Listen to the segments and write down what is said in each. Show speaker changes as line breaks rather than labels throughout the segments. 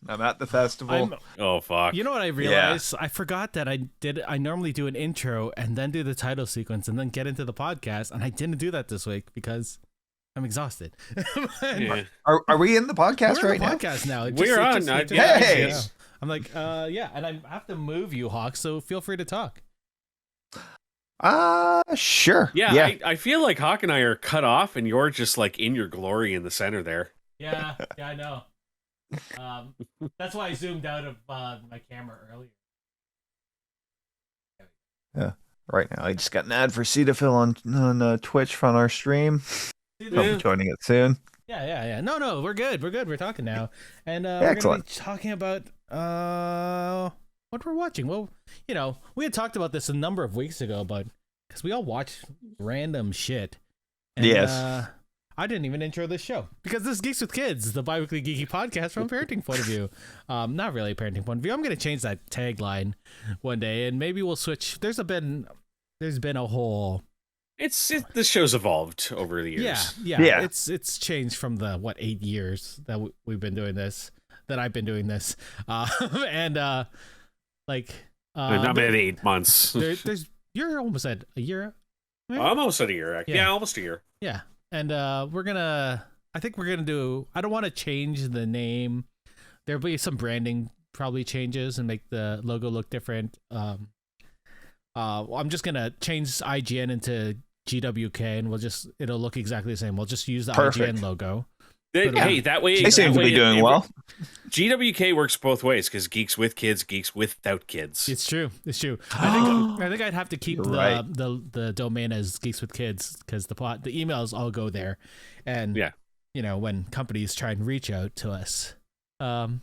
I'm at the festival.
Oh fuck!
You know what I realized? I forgot that I normally do an intro and then do the title sequence and then get into the podcast, and I didn't do that this week because I'm exhausted.
Yeah.
Are we in the podcast
We're
right
in the
now?
podcast now.
We're on.
Hey!
Yeah. I'm like, yeah, and I have to move you, Hawk. So feel free to talk.
Sure.
Yeah, I feel like Hawk and I are cut off, and you're just like in your glory in the center there.
Yeah, I know. That's why I zoomed out of my camera earlier.
Yeah. Right now, I just got an ad for Cetaphil on Twitch from our stream. I'll be joining it soon.
Yeah. No, we're good. We're talking now, and we're gonna be talking about what we're watching. Well, we had talked about this a number of weeks ago, but because we all watch random shit. And,
yes.
I didn't even intro this show because this is Geeks with Kids, the bi-weekly geeky podcast from a parenting point of view. Not really a parenting point of view. I'm going to change that tagline one day, and maybe we'll switch. There's been a whole.
This show's evolved over the years.
Yeah. It's changed from the 8 years that we've been doing this. That I've been doing this, and not
been 8 months.
You're almost at a year. Right?
Almost at a year. Yeah, almost a year.
Yeah. And I think we're gonna do, I don't want to change the name. There'll be some branding probably changes and make the logo look different. I'm just gonna change IGN into GWK, and it'll look exactly the same. We'll just use the IGN logo.
Hey, that way
they seem to be doing well.
GWK works both ways because Geeks with Kids, Geeks without kids.
It's true. I think I'd have to keep the domain as Geeks with Kids because the emails all go there, and when companies try and reach out to us.
I'm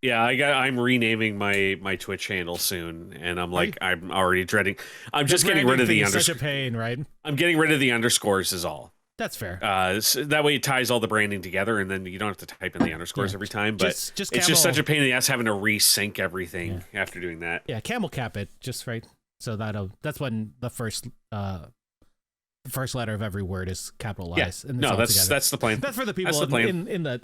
renaming my Twitch handle soon, and I'm already dreading. I'm just getting rid of the underscores.
Such a pain, right?
I'm getting rid of the underscores is all.
That's fair.
So that way it ties all the branding together, and then you don't have to type in the underscores every time. But it's just such a pain in the ass having to resync everything after doing that.
Yeah, camel cap it just right. So that's when the first letter of every word is capitalized.
Yeah. No, that's the plan.
That's for the people in the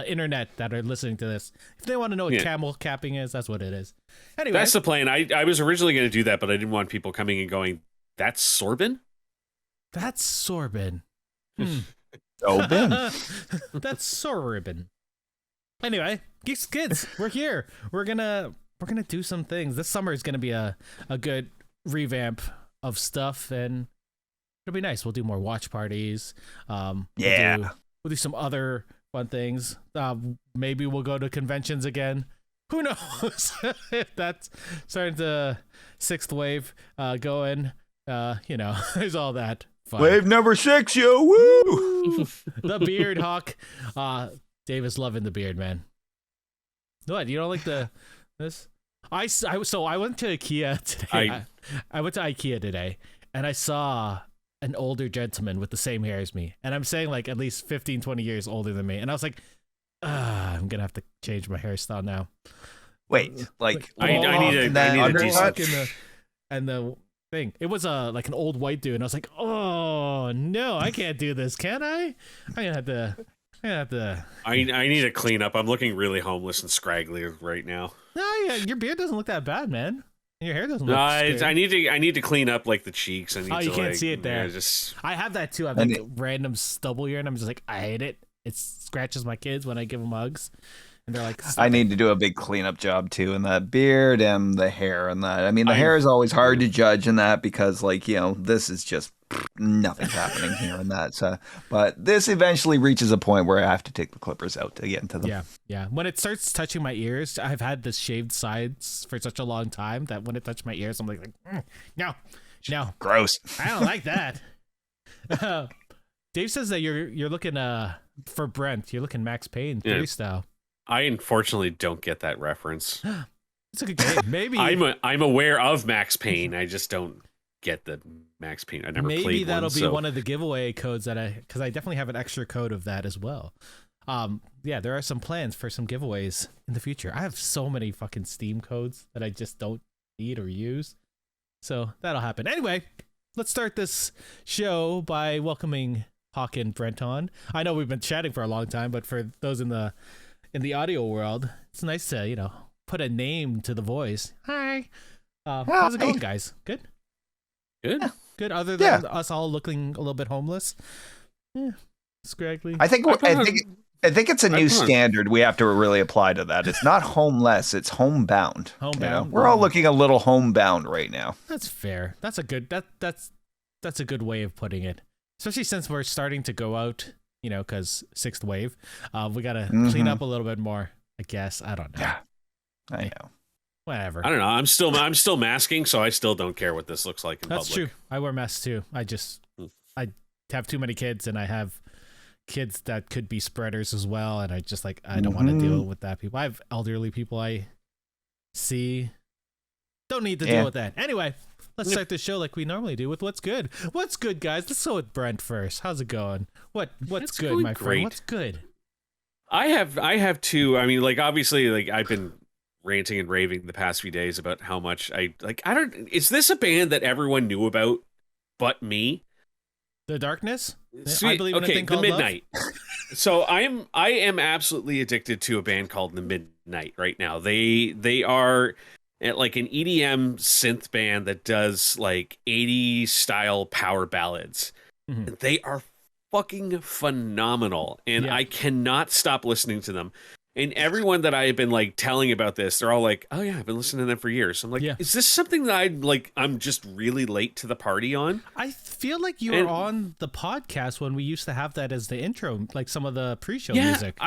internet that are listening to this. If they want to know what camel capping is, that's what it is. Anyway,
that's the plan. I was originally going to do that, but I didn't want people coming and going, "That's Sorbin."
That's Sorbin. That's Sorbin. Anyway, Geeks Kids, we're here. We're gonna do some things. This summer is gonna be a good revamp of stuff, and it'll be nice. We'll do more watch parties. We'll do some other fun things. Maybe we'll go to conventions again. Who knows if that's starting to sixth wave going. There's all that. Fun.
Wave number 6, yo! Woo!
The beard, Hawk. Dave is loving the beard, man. What? You don't like this? I went to IKEA today. I went to IKEA today, and I saw an older gentleman with the same hair as me, and I'm saying like at least 15, 20 years older than me, and I was like, I'm gonna have to change my hairstyle now.
Wait,
I need a decent
and the thing. It was like an old white dude, and I was like, oh no, I can't do this, can I? I'm gonna have to.
I need to clean up. I'm looking really homeless and scraggly right now.
No, yeah, your beard doesn't look that bad, man. And your hair doesn't look.
No, I need to clean up like the cheeks.
You can't see it there. I have that too. I have like random stubble here, and I'm just like, I hate it. It scratches my kids when I give them hugs. And they're like,
I need to do a big cleanup job too in that beard and the hair and that. I mean, the hair is always hard to judge in that because, this is just nothing's happening here and that. So, but this eventually reaches a point where I have to take the clippers out to get into them.
Yeah. When it starts touching my ears, I've had the shaved sides for such a long time that when it touched my ears, I'm like, no,
gross.
I don't like that. Dave says that you're looking for Brent. You're looking Max Payne 3 style.
I unfortunately don't get that reference.
It's a good game. Maybe
I'm aware of Max Payne. I just don't get the Max Payne. I never played one.
Maybe that'll be one of the giveaway codes because I definitely have an extra code of that as well. There are some plans for some giveaways in the future. I have so many fucking Steam codes that I just don't need or use. So that'll happen. Anyway, let's start this show by welcoming Hawk and Brent on. I know we've been chatting for a long time, but for those in the in the audio world, it's nice to put a name to the voice. Hi. How's it going, guys? Good. Good. Other than us all looking a little bit homeless. Yeah, scraggly.
I think it's a new standard we have to really apply to that. It's not homeless, it's homebound.
Homebound.
We're all looking a little homebound right now.
That's fair. That's a good that's a good way of putting it. Especially since we're starting to go out, because 6th wave. We gotta clean up a little bit more, I guess. I don't know.
Yeah. I know.
Whatever.
I don't know. I'm still masking, so I still don't care what this looks like in
That's
public.
true. I wear masks too. I have too many kids, and I have kids that could be spreaders as well, and I just I don't want to deal with that. People, I have elderly people I see. Don't need to deal with that. Anyway, let's start the show like we normally do with what's good. What's good, guys? Let's go with Brent first. How's it going? What's good, my friend? What's good?
I have two. I mean, obviously, I've been ranting and raving the past few days about how much I don't. Is this a band that everyone knew about but me?
The Darkness?
Sweet.
I believe in a thing called
the Midnight. So I am absolutely addicted to a band called the Midnight right now. They are like an EDM synth band that does 80s style power ballads. Mm-hmm. They are fucking phenomenal, and I cannot stop listening to them. And everyone that I have been telling about this, they're all like, "Oh yeah, I've been listening to them for years." I'm like, "Is this something that I'm just really late to the party on?" I
feel like you were on the podcast when we used to have that as the intro, some of the pre-show music.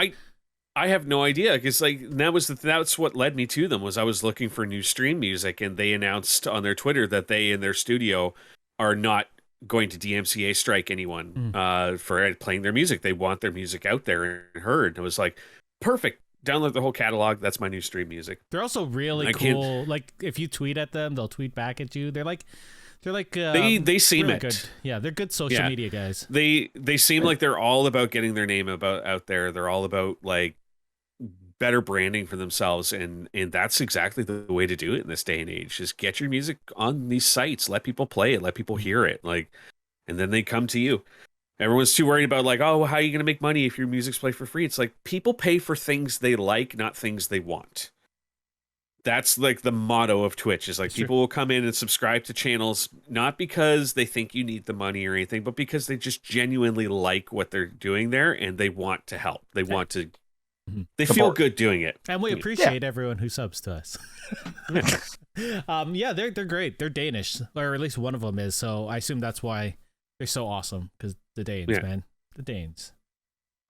I have no idea, because that's what led me to them. Was I was looking for new stream music, and they announced on their Twitter that they in their studio are not going to DMCA strike anyone for playing their music. They want their music out there and heard. And it was like, perfect. Download the whole catalog. That's my new stream music.
They're also really cool. If you tweet at them, they'll tweet back at you. They're
they seem
really
it.
Good. Yeah, they're good social media guys.
They seem like they're all about getting their name out there. They're all about better branding for themselves, and that's exactly the way to do it in this day and age. Just get your music on these sites, let people play it, let people hear it, and then they come to you. Everyone's too worried about oh, how are you going to make money if your music's played for free? It's people pay for things they like, not things they want. That's the motto of Twitch is people will come in and subscribe to channels not because they think you need the money or anything, but because they just genuinely like what they're doing there, and they want to help. They want to. They feel good doing it,
and we appreciate everyone who subs to us. They're great. They're Danish, or at least one of them is. So I assume that's why they're so awesome, because the Danes, man, the Danes.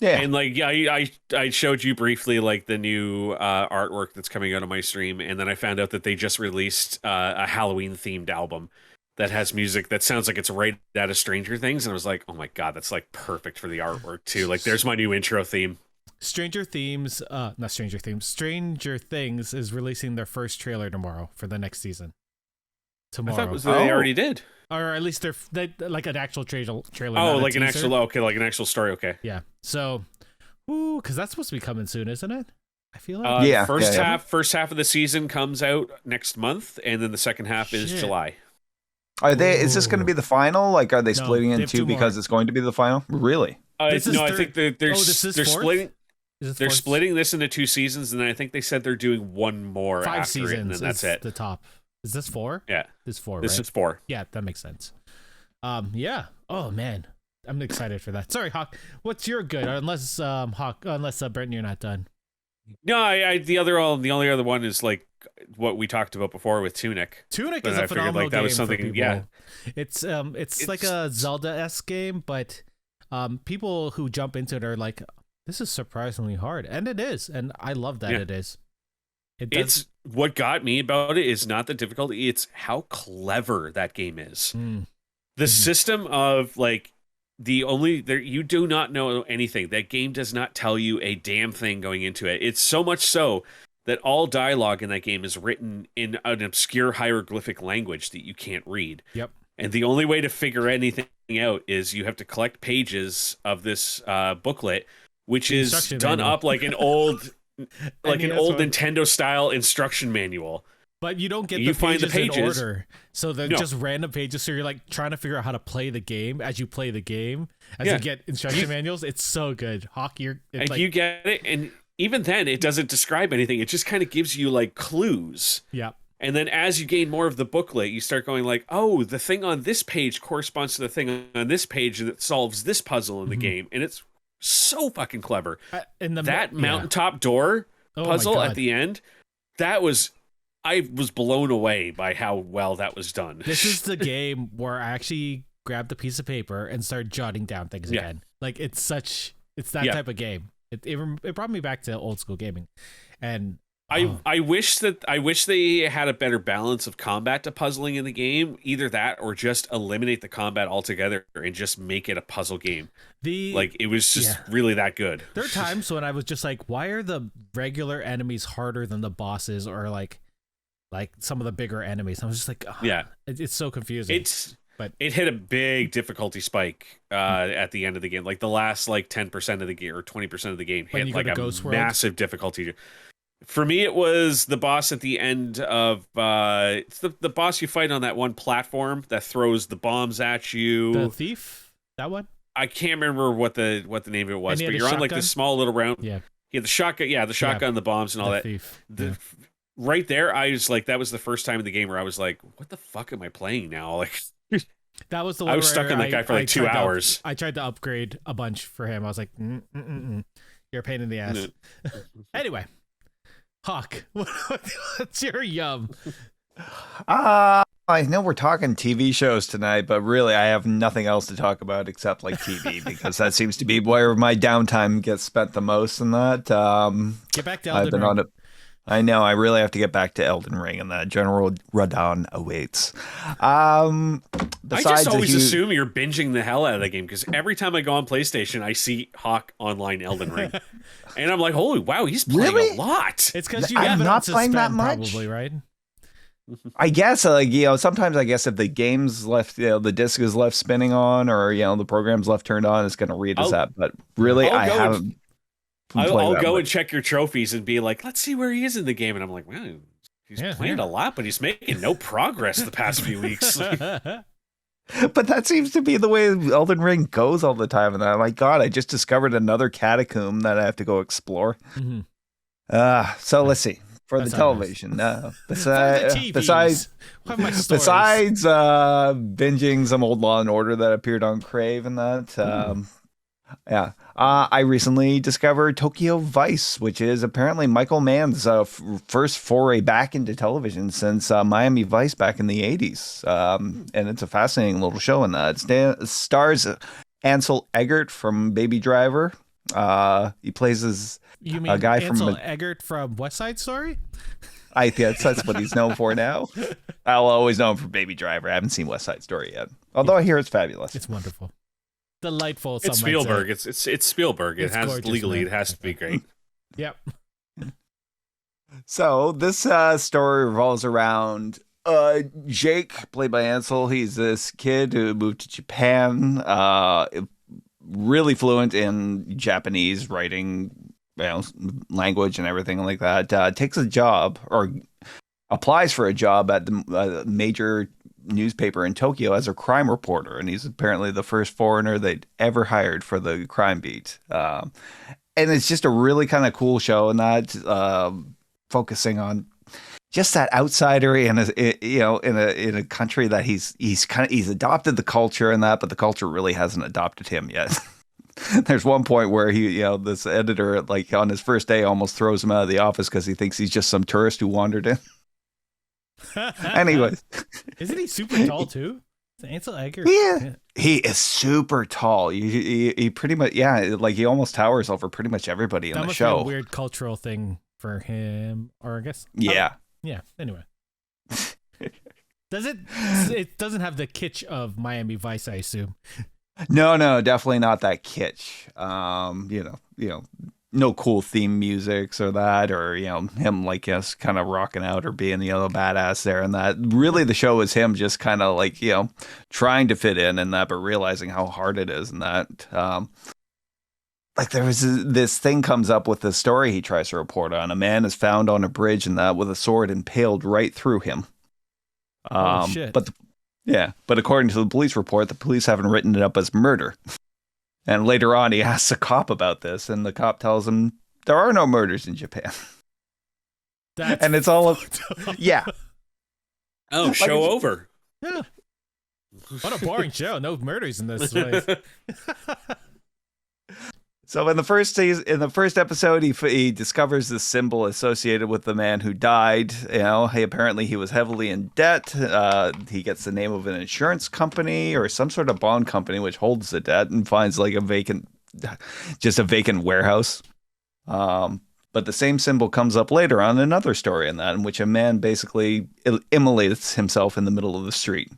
Yeah, and I showed you briefly the new artwork that's coming out of my stream, and then I found out that they just released a Halloween themed album that has music that sounds like it's right out of Stranger Things, and I was like, oh my god, that's perfect for the artwork too. There's my new intro theme.
Stranger Things is releasing their first trailer tomorrow for the next season. Tomorrow.
I thought they already did.
Or at least they an actual trailer.
Oh, an actual story. Okay.
Yeah. So, because that's supposed to be coming soon, isn't it? I feel like.
First half of the season comes out next month, and then the second half is July.
Is this going to be the final? Are they splitting in two because it's going to be the final? Really?
I think they're splitting. They're splitting this into 2 seasons, and then I think they said they're doing one more
5
after
seasons,
it, and then that's it.
The top. Is this 4?
Yeah.
This is 4,
This is 4.
Yeah, that makes sense. Yeah. Oh, man. I'm excited for that. Sorry, Hawk. What's your good? Unless, Brent, you're not done.
No, the only other one is what we talked about before with Tunic.
Tunic is a phenomenal game. Was something, for people. It's like a Zelda-esque game, but people who jump into it are like, this is surprisingly hard, and it is, and I love that it is.
It's what got me about it is not the difficulty; it's how clever that game is. The system of you do not know anything. That game does not tell you a damn thing going into it. It's so much so that all dialogue in that game is written in an obscure hieroglyphic language that you can't read.
Yep.
And the only way to figure anything out is you have to collect pages of this booklet, which is done up like an old Nintendo style instruction manual.
But you don't get the pages in order. So they're just random pages. So you're trying to figure out how to play the game as you play the game. As you get instruction manuals. It's so good. Hawk,
you get it, and even then, it doesn't describe anything. It just kind of gives you like clues.
Yeah.
And then as you gain more of the booklet, you start going like, oh, the thing on this page corresponds to the thing on this page that solves this puzzle in the game. And it's so fucking clever. That mountaintop door puzzle at the end, I was blown away by how well that was done.
This is the game where I actually grabbed a piece of paper and started jotting down things again. Like it's that type of game. It brought me back to old school gaming. And
I wish they had a better balance of combat to puzzling in the game. Either that or just eliminate the combat altogether and just make it a puzzle game. It was just really that good.
There are times when I was just like, why are the regular enemies harder than the bosses or like some of the bigger enemies? I was just like, it's so confusing. But
it hit a big difficulty spike at the end of the game. Like the last 10% of the game or 20% of the game hit like a massive difficulty. For me, it was the boss at the end of it's the boss you fight on that one platform that throws the bombs at you.
The thief, that one.
I can't remember what the name of it was, but you're on like this small little round.
Yeah,
the shotgun. The shotgun, the bombs, and all that.
Thief.
Right there, I was like, that was the first time in the game where I was like, what the fuck am I playing now? Like.
That was the one
I was stuck on that guy for like 2 hours.
I tried to upgrade a bunch for him. I was like, you're a pain in the ass. Anyway, Hawk, what's your yum?
I know we're talking TV shows tonight, but really I have nothing else to talk about except like TV because that seems to be where my downtime gets spent the most in that.
Get back to Elden Ring.
I know, I really have to get back to Elden Ring, and that General Radon awaits. I
just always assume you're binging the hell out of the game, because every time I go on PlayStation, I see Hawk online Elden Ring. And I'm like, holy wow, he's playing a lot.
It's because you have not playing that much, probably, right?
I guess, sometimes I guess if the game's left, the disc is left spinning on, or, the program's left turned on, it's going to read us that. But really, I haven't.
I'll go and check your trophies and be like, let's see where he is in the game. And I'm like, wow, he's playing a lot, but he's making no progress the past few weeks.
But that seems to be the way Elden Ring goes all the time. And I'm like, God, I just discovered another catacomb that I have to go explore.
Mm-hmm.
So let's see. For the television. Besides binging some old Law and Order that appeared on Crave and that. I recently discovered Tokyo Vice, which is apparently Michael Mann's first foray back into television since Miami Vice back in the 80s. And it's a fascinating little show in that. It stars Ansel Elgort from Baby Driver. He plays a guy
Ansel Elgort from West Side Story?
I guess that's what he's known for now. I'll always know him for Baby Driver. I haven't seen West Side Story yet. Although I hear it's fabulous.
It's wonderful. Delightful.
It's Spielberg. It's Spielberg. It has legally, it has to be great.
Yep.
So this story revolves around Jake, played by Ansel. He's this kid who moved to Japan, really fluent in Japanese writing, language and everything like that. Takes a job or applies for a job at the major newspaper in Tokyo as a crime reporter, and he's apparently the first foreigner they'd ever hired for the crime beat. And it's just a really kind of cool show, and that focusing on just that outsider in a country that he's adopted the culture and that, but the culture really hasn't adopted him yet. There's one point where this editor, like on his first day, almost throws him out of the office because he thinks he's just some tourist who wandered in. Anyways,
isn't he super tall too? Ansel Elgort.
Yeah, he is super tall. He pretty much he almost towers over pretty much everybody in the show.
That must be a weird cultural thing for him, or I guess.
Yeah.
Anyway, it doesn't have the kitsch of Miami Vice, I assume.
No, definitely not that kitsch. No cool theme musics or that, or him kind of rocking out or being the badass there, and that really the show is him just kind of trying to fit in and that, but realizing how hard it is, and that there was this thing comes up with the story he tries to report on. A man is found on a bridge and that with a sword impaled right through him.
Shit.
But according to the police report, the police haven't written it up as murder. And later on, he asks a cop about this, and the cop tells him There are no murders in Japan.
That's
And it's all yeah.
Oh, show over.
Yeah. What a boring show. No murders in this place.
So in the first episode, he discovers this symbol associated with the man who died. Apparently he was heavily in debt. He gets the name of an insurance company or some sort of bond company which holds the debt, and finds like a vacant warehouse. But the same symbol comes up later on another story in which a man basically immolates himself in the middle of the street.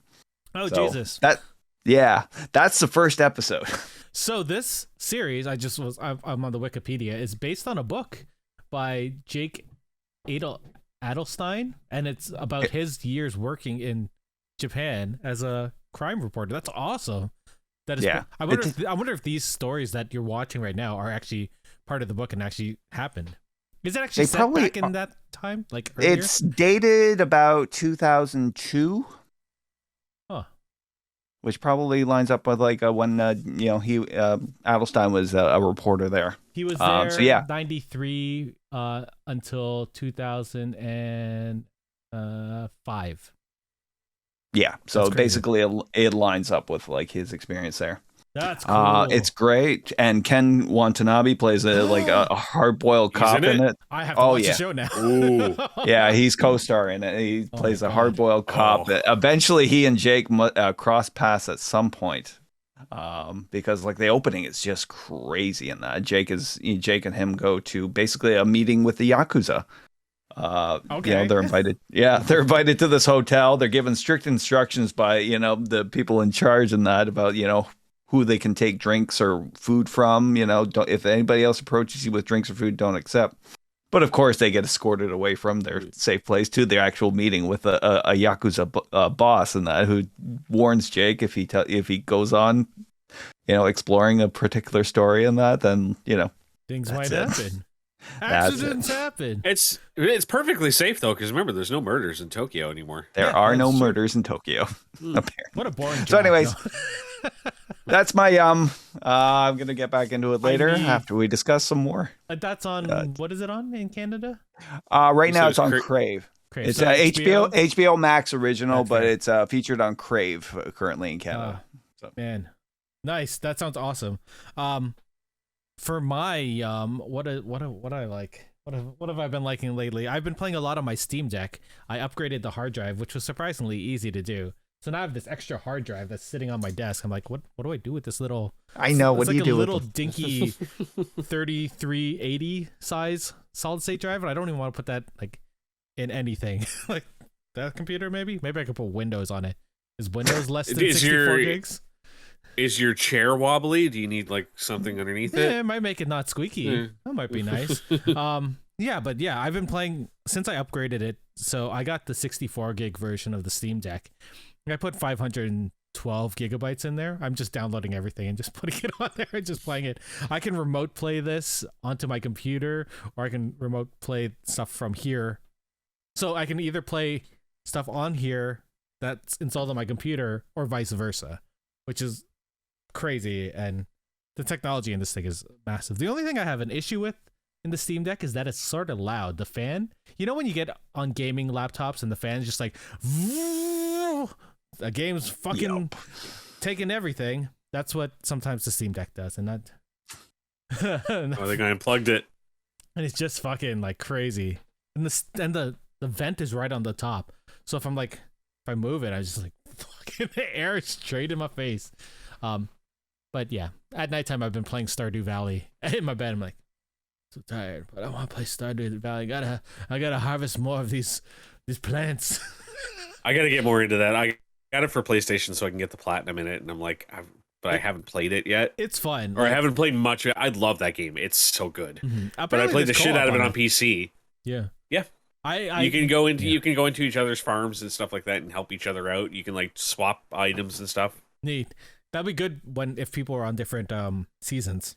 Oh, so Jesus!
That's the first episode.
So this series, I'm on the Wikipedia, is based on a book by Jake Adelstein, and it's about his years working in Japan as a crime reporter. That's awesome. That is. Yeah. I wonder if these stories that you're watching right now are actually part of the book and actually happened. Is it actually set back in that time? Like earlier?
It's dated about 2002. Which probably lines up with like when Adelstein was a reporter there.
He was there 93 until 2005.
Yeah, so basically it lines up with like his experience there.
That's cool.
It's great, and Ken Watanabe plays a hard-boiled cop in it.
I have to watch the show now.
Ooh.
Yeah, he's co-star in it. He plays a hard-boiled cop. Eventually, he and Jake cross paths at some point, because like the opening is just crazy in that. Jake and him go to basically a meeting with the Yakuza. They're invited. Yeah, they're invited to this hotel. They're given strict instructions by the people in charge and that about who they can take drinks or food from. If anybody else approaches you with drinks or food, don't accept. But of course, they get escorted away from their safe place to their actual meeting with a Yakuza boss, and that who warns Jake if he goes on, exploring a particular story and that, then
things might happen. Accidents happen.
It's perfectly safe though, because remember, there's no murders in Tokyo anymore.
There are no murders in Tokyo. Apparently.
What a boring job.
So, anyways. That's my I'm gonna get back into it later after we discuss some more.
That's on what is it on in Canada?
Right now it's on Crave. It's
so
HBO Max original, but it's featured on Crave currently in Canada.
Man, nice. That sounds awesome. For my what I like. What have I been liking lately? I've been playing a lot on my Steam Deck. I upgraded the hard drive, which was surprisingly easy to do. So now I have this extra hard drive that's sitting on my desk. I'm like, what do I do with this little?
I know. What do you do?
It's like a little dinky 3380 size solid state drive, and I don't even want to put that like in anything. Like that computer, maybe I could put Windows on it. Is Windows less than 64 gigs?
Is your chair wobbly? Do you need like something underneath it?
Yeah, it might make it not squeaky. That might be nice. I've been playing since I upgraded it. So I got the 64 gig version of the Steam Deck. I put 512 gigabytes in there. I'm just downloading everything and just putting it on there and just playing it. I can remote play this onto my computer, or I can remote play stuff from here. So I can either play stuff on here that's installed on my computer or vice versa, which is crazy. And the technology in this thing is massive. The only thing I have an issue with in the Steam Deck is that it's sort of loud. The fan, when you get on gaming laptops and the fan is just like, a game's fucking taking everything. That's what sometimes the Steam Deck does, and that.
I think I unplugged it,
and it's just fucking like crazy. And the vent is right on the top, so if I move it, I just like fucking the air is straight in my face. But yeah, at nighttime I've been playing Stardew Valley in my bed. I'm like, so tired, but I want to play Stardew Valley. I gotta harvest more of these plants.
I gotta get more into that. I got it for PlayStation so I can get the platinum in it, and I'm like, I haven't played it yet.
It's fun,
or I haven't played much. I love that game. It's so good. Mm-hmm. But I played the shit out of it on PC.
Yeah.
You can go into each other's farms and stuff like that and help each other out. You can like swap items and stuff.
Neat. That'd be good if people are on different seasons.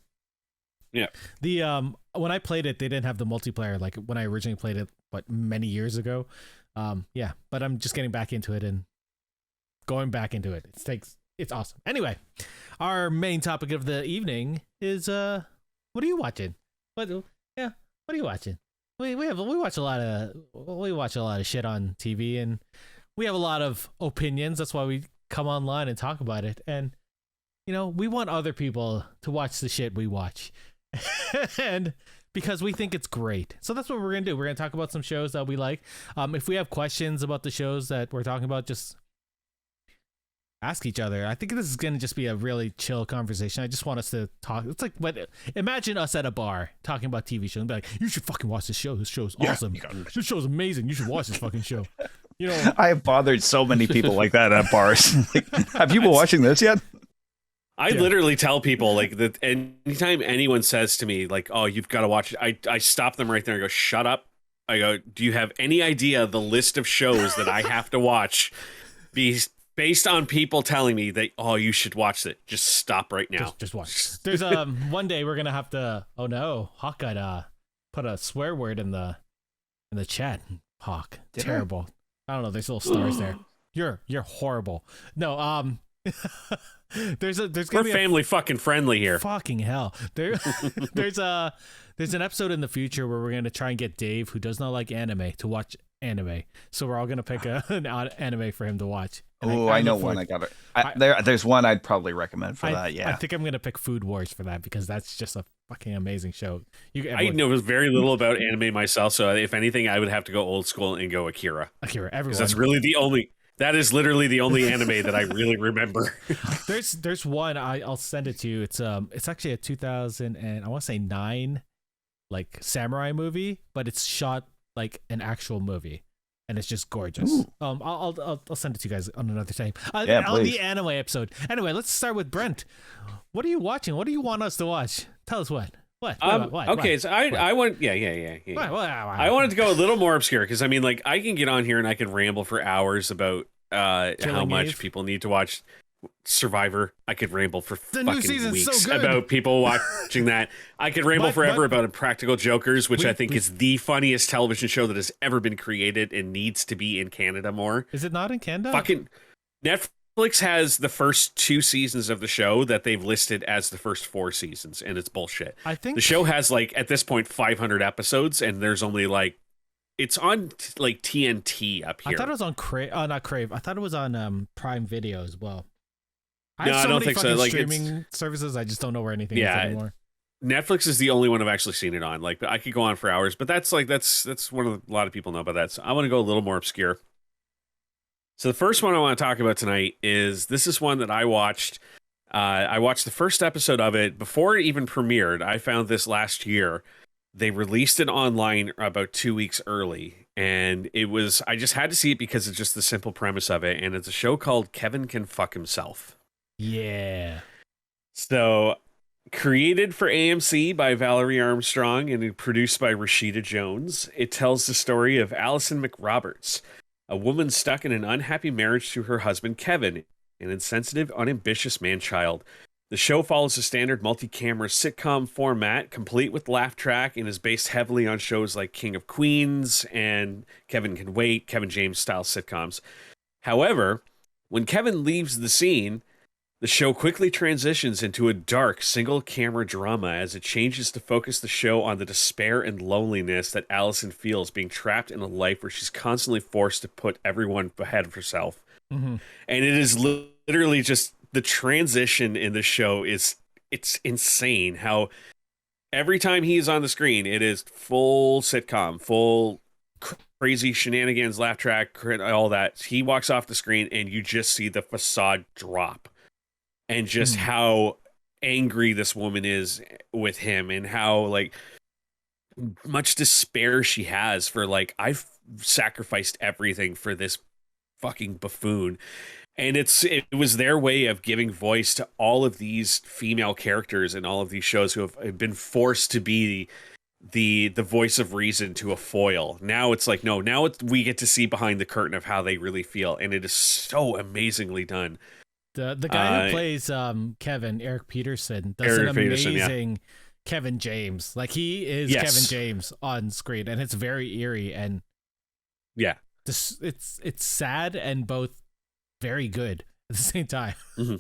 Yeah.
The when I played it, they didn't have the multiplayer like when I originally played it, many years ago. But I'm just getting back into it and going back into it. It's awesome. Anyway, our main topic of the evening is what are you watching? What are you watching? We watch a lot of shit on TV, and we have a lot of opinions. That's why we come online and talk about it. And we want other people to watch the shit we watch, and because we think it's great. So that's what we're gonna do. We're gonna talk about some shows that we like. If we have questions about the shows that we're talking about, just ask each other. I think this is gonna just be a really chill conversation. I just want us to talk. It's like imagine us at a bar talking about TV shows and be like, "You should fucking watch this show. This show's awesome. This show's amazing. You should watch this fucking show."
I have bothered so many people like that at bars. Like, have you been watching this yet?
I literally tell people like that anytime anyone says to me like, "Oh, you've got to watch it," I stop them right there and go, "Shut up." I go, "Do you have any idea the list of shows that I have to watch based on people telling me that, oh, you should watch it? Just stop right now.
Just watch." There's one day we're gonna have to. Oh no, Hawk got put a swear word in the chat. Hawk, terrible. I don't know. There's little stars there. You're horrible. No, there's
We're family fucking friendly here.
Fucking hell. There's an episode in the future where we're gonna try and get Dave, who does not like anime, to watch anime. So we're all gonna pick an anime for him to watch.
Oh, I know one. I got it. There's one I'd probably recommend for that. Yeah,
I think I'm gonna pick Food Wars for that because that's just a fucking amazing show.
I know very little about anime myself, so if anything, I would have to go old school and go Akira.
Everyone.
That's really the only. That is literally the only anime that I really remember.
There's one I'll send it to you. It's actually a 2000 and I want to say 9 like samurai movie, but it's shot like an actual movie, and it's just gorgeous.
Ooh.
I'll send it to you guys on another time. On
please.
the anime episode. Anyway, let's start with Brent. What are you watching? What do you want us to watch? Tell us what. What?
Okay, so I want I wanted to go a little more obscure because I mean, like, I can get on here and I can ramble for hours about how much people need to watch Survivor. I could ramble for fucking weeks about people watching that. I could ramble forever about Impractical Jokers, which I think is the funniest television show that has ever been created and needs to be in Canada more.
Is it not in Canada?
Fucking Netflix has the first 2 seasons of the show that they've listed as the first 4 seasons, and it's bullshit.
I think
the show has like at this point 500 episodes, and there's only like it's on like TNT up here.
I thought it was on not Crave. I thought it was on Prime Video as well.
I don't think so. Like
streaming services, I just don't know where anything is anymore.
Netflix is the only one I've actually seen it on. Like, I could go on for hours, but that's one of a lot of people know about that. So I want to go a little more obscure. So the first one I want to talk about tonight is one that I watched. I watched the first episode of it before it even premiered. I found this last year. They released it online about 2 weeks early, and I just had to see it because it's just the simple premise of it, and it's a show called Kevin Can Fuck Himself.
Yeah.
So, created for AMC by Valerie Armstrong and produced by Rashida Jones, it tells the story of Allison McRoberts, a woman stuck in an unhappy marriage to her husband Kevin, an insensitive, unambitious man-child. The show follows a standard multi-camera sitcom format, complete with laugh track, and is based heavily on shows like King of Queens and Kevin Can Wait, Kevin James style sitcoms. However, when Kevin leaves the scene, the show quickly transitions into a dark single-camera drama as it changes to focus the show on the despair and loneliness that Allison feels being trapped in a life where she's constantly forced to put everyone ahead of herself. Mm-hmm. And it is literally just the transition in the show it's insane how every time he is on the screen, it is full sitcom, full crazy shenanigans, laugh track, all that. He walks off the screen and you just see the facade drop. And just how angry this woman is with him and how like much despair she has for like, I've sacrificed everything for this fucking buffoon. And it was their way of giving voice to all of these female characters in all of these shows who have been forced to be the voice of reason to a foil. Now it's like, no, now we get to see behind the curtain of how they really feel. And it is so amazingly done.
The guy who plays Kevin, Erik Peterson, does an amazing Kevin James. Like, he is Kevin James on screen, and it's very eerie and it's sad and both very good at the same time.
Mm-hmm.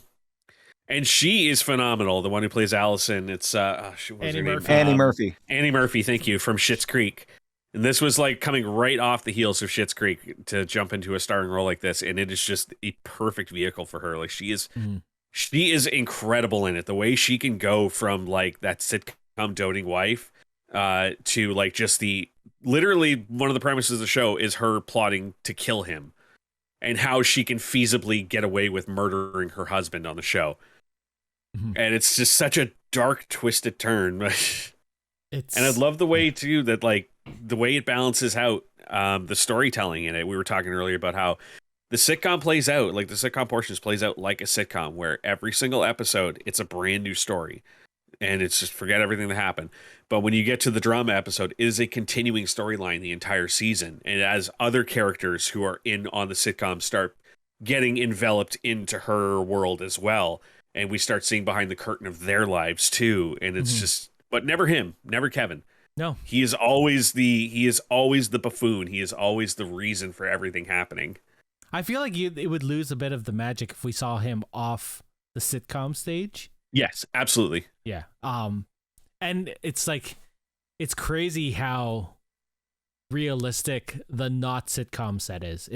And she is phenomenal. The one who plays Allison. It's
Annie Murphy.
Annie Murphy.
Annie Murphy, thank you, from Schitt's Creek. And this was like coming right off the heels of Schitt's Creek to jump into a starring role like this, and it is just a perfect vehicle for her. Like she is incredible in it. The way she can go from like that sitcom doting wife to like just literally one of the premises of the show is her plotting to kill him, and how she can feasibly get away with murdering her husband on the show. And it's just such a dark, twisted turn. And I love the way too that like the way it balances out the storytelling in it. We were talking earlier about how the sitcom plays out, like the sitcom portions plays out like a sitcom, where every single episode it's a brand new story, and it's just forget everything that happened. But when you get to the drama episode, it is a continuing storyline the entire season, and as other characters who are in on the sitcom start getting enveloped into her world as well. And we start seeing behind the curtain of their lives too. And it's just, but never him, never Kevin.
No,
he is always the buffoon. He is always the reason for everything happening.
I feel like it would lose a bit of the magic if we saw him off the sitcom stage.
Yes, absolutely.
Yeah. And it's like, it's crazy how realistic the not sitcom set is.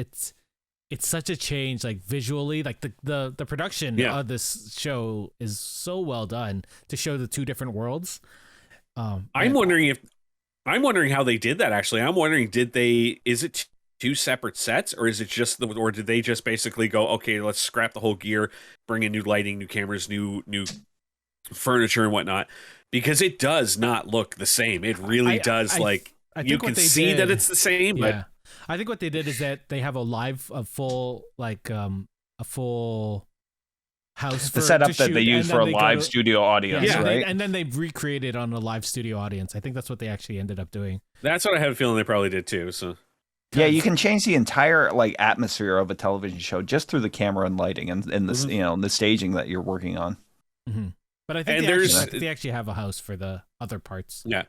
It's such a change, like visually, like the production of this show is so well done to show the two different worlds. I'm wondering
how they did that. Actually, I'm wondering, is it two separate sets, or is it just or did they just basically go, okay, let's scrap the whole gear, bring in new lighting, new cameras, new furniture and whatnot, because it does not look the same. It really does. I you can see that it's the same, but.
I think what they did is that they have a full house.
The setup that they use for a live studio audience, right?
And then they recreated on a live studio audience. I think that's what they actually ended up doing.
That's what I have a feeling they probably did too. So
yeah, you can change the entire like atmosphere of a television show just through the camera and lighting and this the staging that you're working on.
Mm-hmm. But I think they actually have a house for the other parts.
Yeah.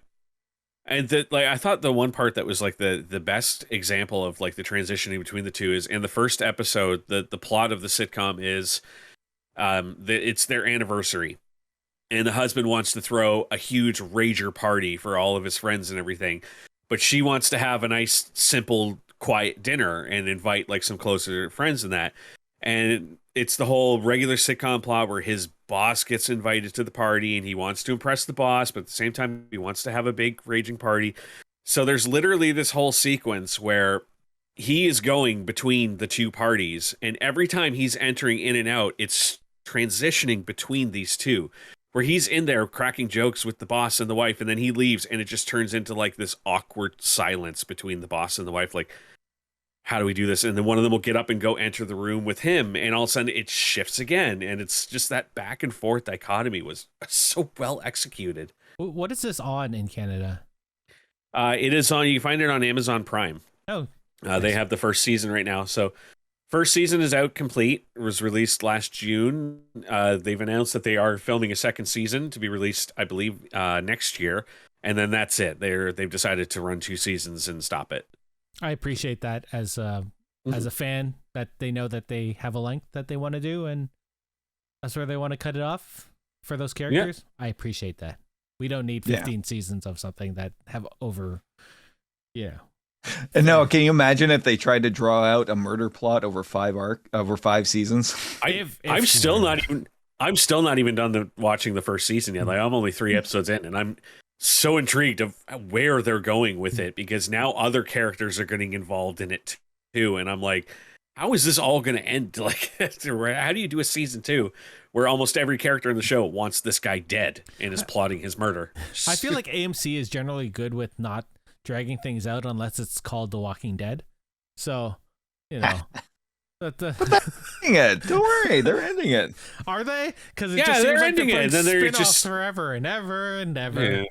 And I thought the one part that was like the best example of like the transitioning between the two is in the first episode. The plot of the sitcom is it's their anniversary, and the husband wants to throw a huge rager party for all of his friends and everything, but she wants to have a nice, simple, quiet dinner and invite like some closer friends and that. And it's the whole regular sitcom plot where his boss gets invited to the party and he wants to impress the boss, but at the same time he wants to have a big raging party. So there's literally this whole sequence where he is going between the two parties, and every time he's entering in and out, it's transitioning between these two, where he's in there cracking jokes with the boss and the wife, and then he leaves and it just turns into like this awkward silence between the boss and the wife, like, how do we do this? And then one of them will get up and go enter the room with him, and all of a sudden it shifts again. And it's just that back and forth dichotomy was so well executed.
What is this on in Canada?
It is on, you can find it on Amazon Prime.
Oh,
nice. They have the first season right now. So first season is out complete. It was released last June. They've announced that they are filming a second season to be released, I believe, next year. And then that's it. They've decided to run 2 seasons and stop it.
I appreciate that as a fan, that they know that they have a length that they want to do, and that's where they want to cut it off for those characters. Yeah. I appreciate that. We don't need 15 seasons of something that have over,
And no, can you imagine if they tried to draw out a murder plot over 5 seasons?
I'm still not even done watching the first season yet. Like I'm only 3 episodes in, and I'm so intrigued of where they're going with it, because now other characters are getting involved in it too, and I'm like, how is this all going to end? Like, how do you do a season 2 where almost every character in the show wants this guy dead and is plotting his murder?
I feel like AMC is generally good with not dragging things out unless it's called The Walking Dead. So,
But they're ending it. Don't worry, they're ending it.
Are they? Because it just seems like
ending it. Then they're just
forever and ever and ever.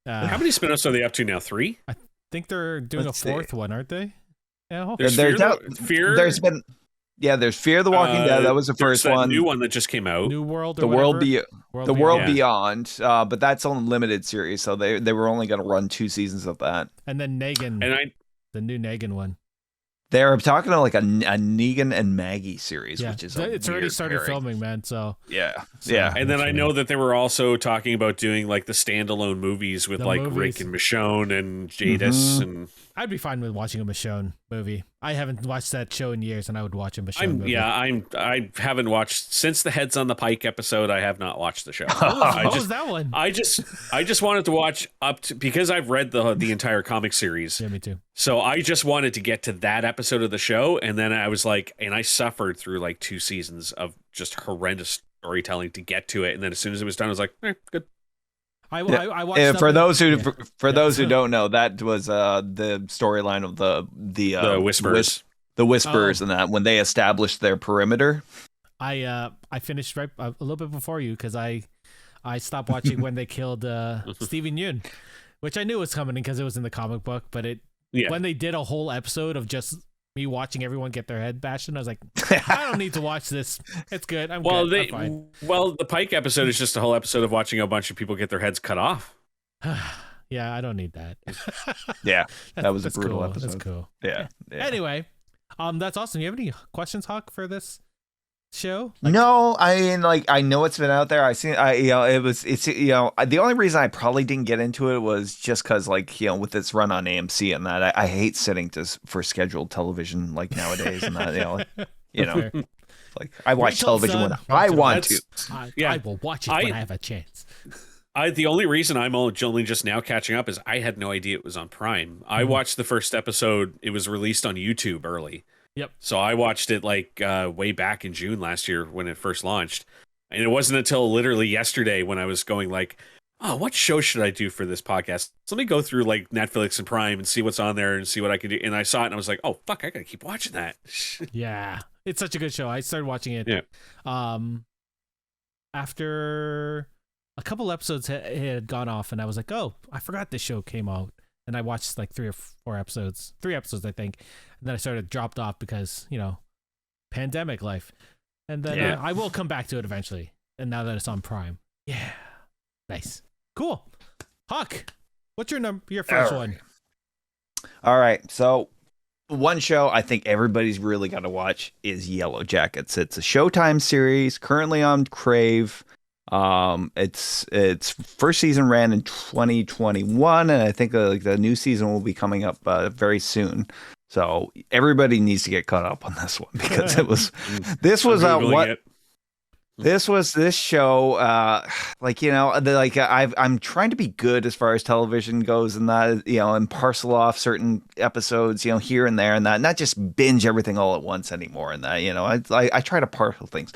Yeah. How many spin-offs are they up to now? 3?
I think they're doing a 4th one, aren't they? Yeah.
There's Fear.
There's Fear the Walking Dead. That was the first one.
New one that just came out.
New World.
The World Beyond. But that's on a limited series, so they were only going to run 2 seasons of that.
And then Negan. The new Negan one.
They're talking to like a Negan and Maggie series,
Yeah,
which is
it's already
weird
started
pairing.
filming, man. So
Yeah,
So-
yeah.
And then I know that they were also talking about doing like the standalone movies with
The
like
movies.
Rick and Michonne and Jadis and
I'd be fine with watching a Michonne movie. I haven't watched that show in years, and I would watch a Michonne movie.
I haven't watched since the Heads on the Pike episode. I have not watched the show.
What was that one?
I just wanted to watch up to, because I've read the entire comic series.
Yeah, me too.
So I just wanted to get to that episode of the show, and then I was like, and I suffered through like 2 seasons of just horrendous storytelling to get to it, and then as soon as it was done, I was like, good.
I watched
For those who
Yeah.
those who don't know, that was the storyline of the
Whisperers.
the Whisperers, and that when they established their perimeter.
I finished right a little bit before you because I stopped watching when they killed Steven Yeun, which I knew was coming because it was in the comic book. But when they did a whole episode of just me watching everyone get their head bashed in, I was like, I don't need to watch this. It's good. I'm good. I'm fine.
The Pike episode is just a whole episode of watching a bunch of people get their heads cut off.
Yeah, I don't need that.
Yeah, that was a
that's
brutal
cool.
episode.
That's cool.
Yeah.
Anyway, that's awesome. You have any questions, Hawk, for this show?
No, I mean, like, I know it's been out there. The only reason I probably didn't get into it was just because, like, with its run on AMC and that, I hate sitting for scheduled television like nowadays and that, like I watch television when I want to.
I will watch it when I have a chance.
The only reason I'm only just now catching up is I had no idea it was on Prime. I watched the first episode. It was released on YouTube early.
Yep.
So I watched it like way back in June last year when it first launched. And it wasn't until literally yesterday when I was going like, oh, what show should I do for this podcast? So let me go through like Netflix and Prime and see what's on there and see what I can do. And I saw it and I was like, oh, fuck, I got to keep watching that.
Yeah. It's such a good show. I started watching it after a couple episodes had gone off, and I was like, oh, I forgot this show came out. And I watched like 3 or 4 episodes, 3 episodes, I think. And then I started dropped off because, pandemic life. And then I will come back to it eventually. And now that it's on Prime. Yeah. Nice. Cool. Hawk, what's your first one?
All right. So one show I think everybody's really got to watch is Yellow Jackets. It's a Showtime series currently on Crave. Its first season ran in 2021, and I think the new season will be coming up very soon. So everybody needs to get caught up on this one because this show. I'm trying to be good as far as television goes, and that and parcel off certain episodes here and there, and that not just binge everything all at once anymore. And that I try to parcel things.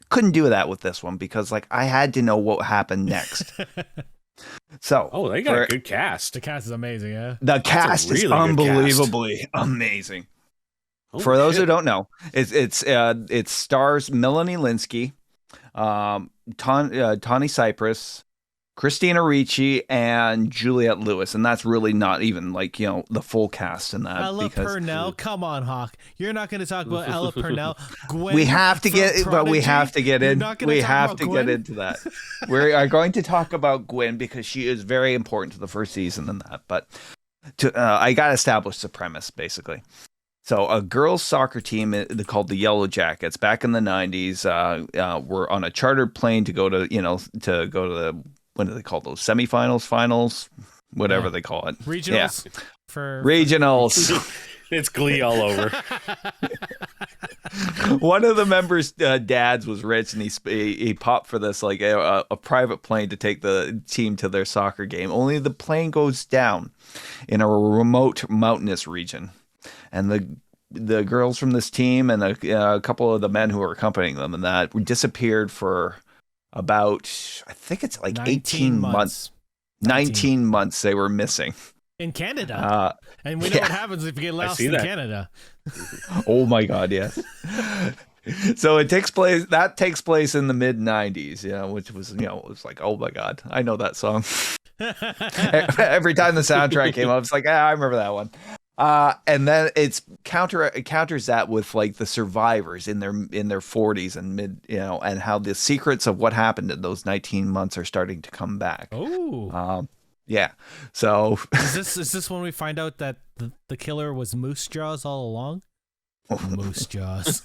Couldn't do that with this one because I had to know what happened next. So
they got a good cast.
The cast is amazing, yeah.
The cast is unbelievably amazing. For those who don't know, it stars Melanie Linsky, Tawny Cypress, Christina Ricci, and Juliette Lewis, and that's really not even the full cast in that.
Ella Purnell, come on, Hawk! You're not going to talk about Ella Purnell. Gwen
we have to get into that. We are going to talk about Gwen because she is very important to the first season in that. But I got to establish the premise basically. So a girls' soccer team called the Yellow Jackets back in the 90s were on a chartered plane to go to the what do they call those? Semifinals, finals, whatever they call it.
Regionals.
Yeah.
For
regionals.
It's Glee all over.
One of the members' dads was rich, and he popped for this a private plane to take the team to their soccer game. Only the plane goes down in a remote mountainous region, and the girls from this team and a couple of the men who were accompanying them and that disappeared for about, I think it's 18 months. 19 months they were missing.
In Canada. And we know what happens if you get lost in Canada.
Oh my God, yes. So it takes place in the mid 90s, which was, it was like, oh my God, I know that song. Every time the soundtrack came up, it's like, I remember that one. And then it counters that with the survivors in their 40s and mid, and how the secrets of what happened in those 19 months are starting to come back.
Oh,
yeah. So
is this when we find out that the killer was Moose Jaws all along? Moose Jaws.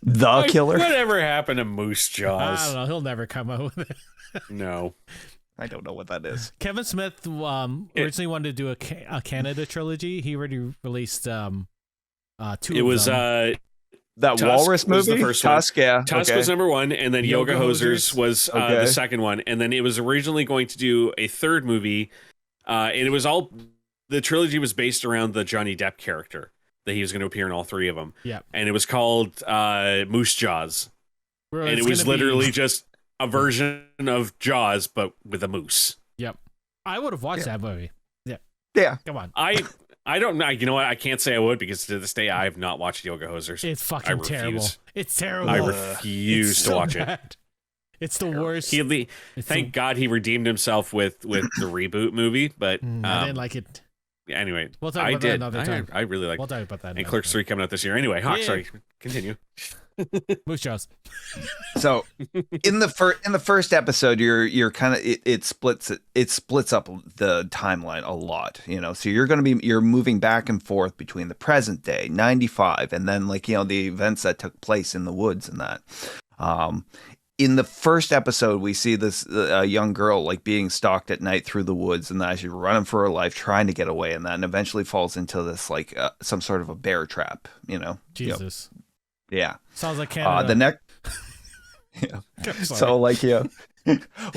The killer.
Whatever happened to Moose
I
Jaws?
don't know. He'll never come out with it.
No.
I don't know what that is.
Kevin Smith originally wanted to do a Canada trilogy. He already released two
It
of
was
them.
That
Tusk
Walrus
was
movie?
the first one.
Tusk, yeah.
Tusk
okay.
was number one, and then Yoga Hosers was
Okay.
the second one. And then it was originally going to do a third movie, and it was all the trilogy was based around the Johnny Depp character that he was going to appear in all three of them.
Yeah.
And it was called Moose Jaws,
Where
and
it's
it was
gonna be-
literally just a version of Jaws but with a moose.
Yep. I would have watched that movie.
Yeah.
Come on.
I don't know. You know what? I can't say I would because to this day I have not watched Yoga Hosers.
It's fucking terrible. It's terrible.
I refuse
It's
to
so
watch it.
bad. It's the worst.
Thank God he redeemed himself with the reboot movie, but
I didn't like it.
anyway,
We'll talk
I
about that
did.
another time.
I really like.
We'll talk about that.
And
another
Clerks
time.
3 coming out this year. Anyway, Hawk,
Yeah.
sorry, continue.
Moose Jaws.
So in the first episode, you're kind of it splits up the timeline a lot, you know. So you're moving back and forth between the present day, 95, and then like, you know, the events that took place in the woods and that. In the first episode, we see this young girl like being stalked at night through the woods, and that she's running for her life, trying to get away, and that, and eventually falls into this like some sort of a bear trap, you know.
Jesus.
Yeah.
Sounds like Canada.
The next. Yeah. So like, yeah,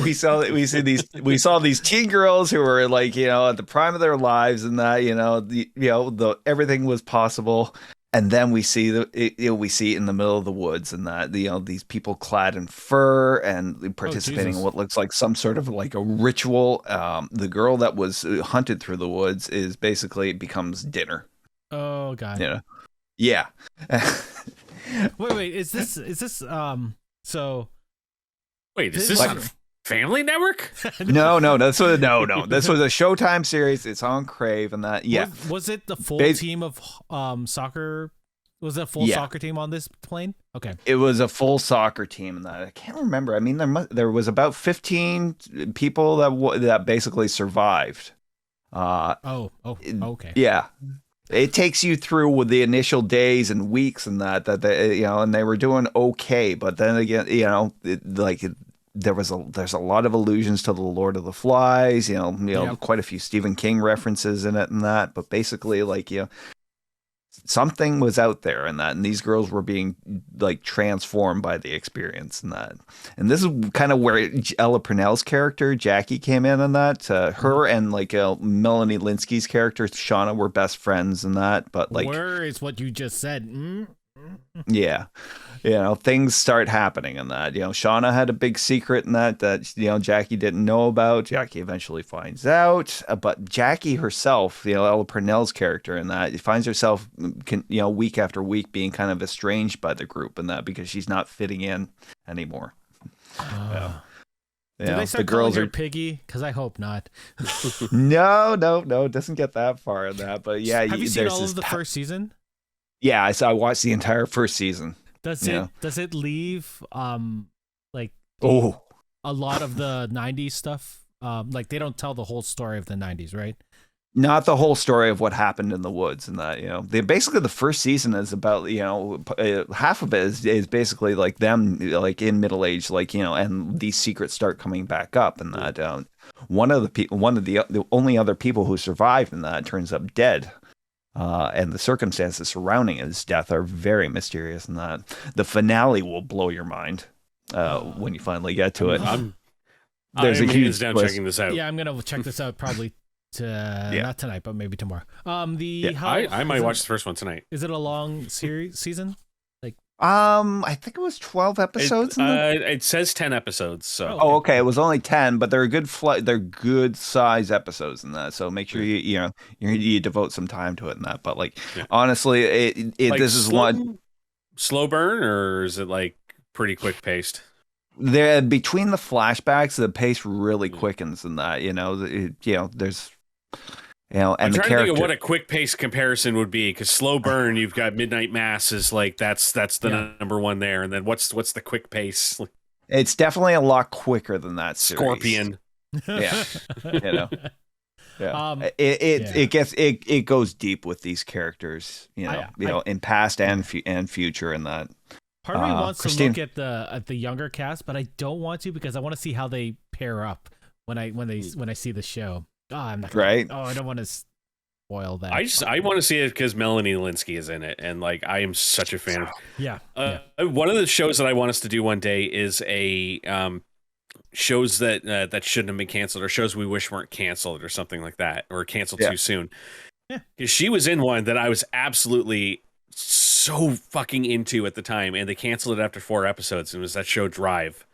we saw these teen girls who were like, you know, at the prime of their lives, and that, you know, the everything was possible. And then we see we see it in the middle of the woods, and that, you know, these people clad in fur and participating in what looks like some sort of like a ritual. The girl that was hunted through the woods is basically becomes dinner.
Oh God.
You know? Yeah.
Wait. Is this so?
Wait, is
This
this
is-
on Family Network?
No. This was a Showtime series. It's on Crave, and that. Yeah.
Was it the full
Bas-
team of soccer? Was it a full
Yeah.
soccer team on this plane? Okay.
It was a full soccer team, and that I can't remember. I mean, there was about 15 people that basically survived.
Okay.
Yeah. It takes you through with the initial days and weeks and that they, you know, and they were doing okay, but then again, you know, there's a lot of allusions to the Lord of the Flies, you know,
Yep.
quite a few Stephen King references in it and that, but basically, like, you know, something was out there and that, and these girls were being like transformed by the experience and that. And this is kind of where Ella Purnell's character Jackie came in, and that her and like Melanie Linsky's character Shauna were best friends and that, but like,
where is what you just said?
yeah, you know, things start happening in that. You know, Shauna had a big secret in that you know, Jackie didn't know about. Jackie eventually finds out, but Jackie herself, you know, Ella Purnell's character in that, finds herself, you know, week after week being kind of estranged by the group in that because she's not fitting in anymore.
Did they start calling her Piggy? Because I hope not.
No, it doesn't get that far in that. But yeah,
Have you seen
there's
all
this
of the first season?
Yeah, I watched the entire first season.
Does it leave like
a
lot of the 90s stuff? Like they don't tell the whole story of the 90s, right?
Not the whole story of what happened in the woods and that, you know. Basically the first season is about, you know, half of it is basically like them like in middle age, like, you know, and these secrets start coming back up and that one of the only other people who survived in that turns up dead. And the circumstances surrounding his death are very mysterious, and that the finale will blow your mind when you finally get to it.
There's a huge down checking this out.
Yeah, I'm gonna check this out probably not tonight, but maybe tomorrow.
I might watch the first one tonight.
Is it a long season?
I think it was 12 episodes.
It says 10 episodes. So
okay, it was only 10, but they're they're good size episodes in that. So make sure you devote some time to it in that. But like, honestly, like this is
slow burn, or is it like pretty quick paced?
There between the flashbacks, the pace really quickens in that. You know, there's. You know, and
I'm trying
to
think of what a quick pace comparison would be, because slow burn, you've got Midnight Mass is like that's the number one there, and then what's the quick pace?
It's definitely a lot quicker than that series.
Scorpion.
Yeah, you know. Yeah.
Um,
It goes deep with these characters, in past and future, and that.
Part of me wants
Christine.
to look at the younger cast, but I don't want to because I want to see how they pair up when I see the show. Oh, I'm not
Right.
I don't want to spoil that.
I want to see it because Melanie Linsky is in it, and like I am such a fan of.
Yeah.
One of the shows that I want us to do one day is a shows that shouldn't have been canceled, or shows we wish weren't canceled, or something like that, or canceled too soon.
Yeah.
Because she was in one that I was absolutely so fucking into at the time, and they canceled it after 4 episodes. And it was that show Drive.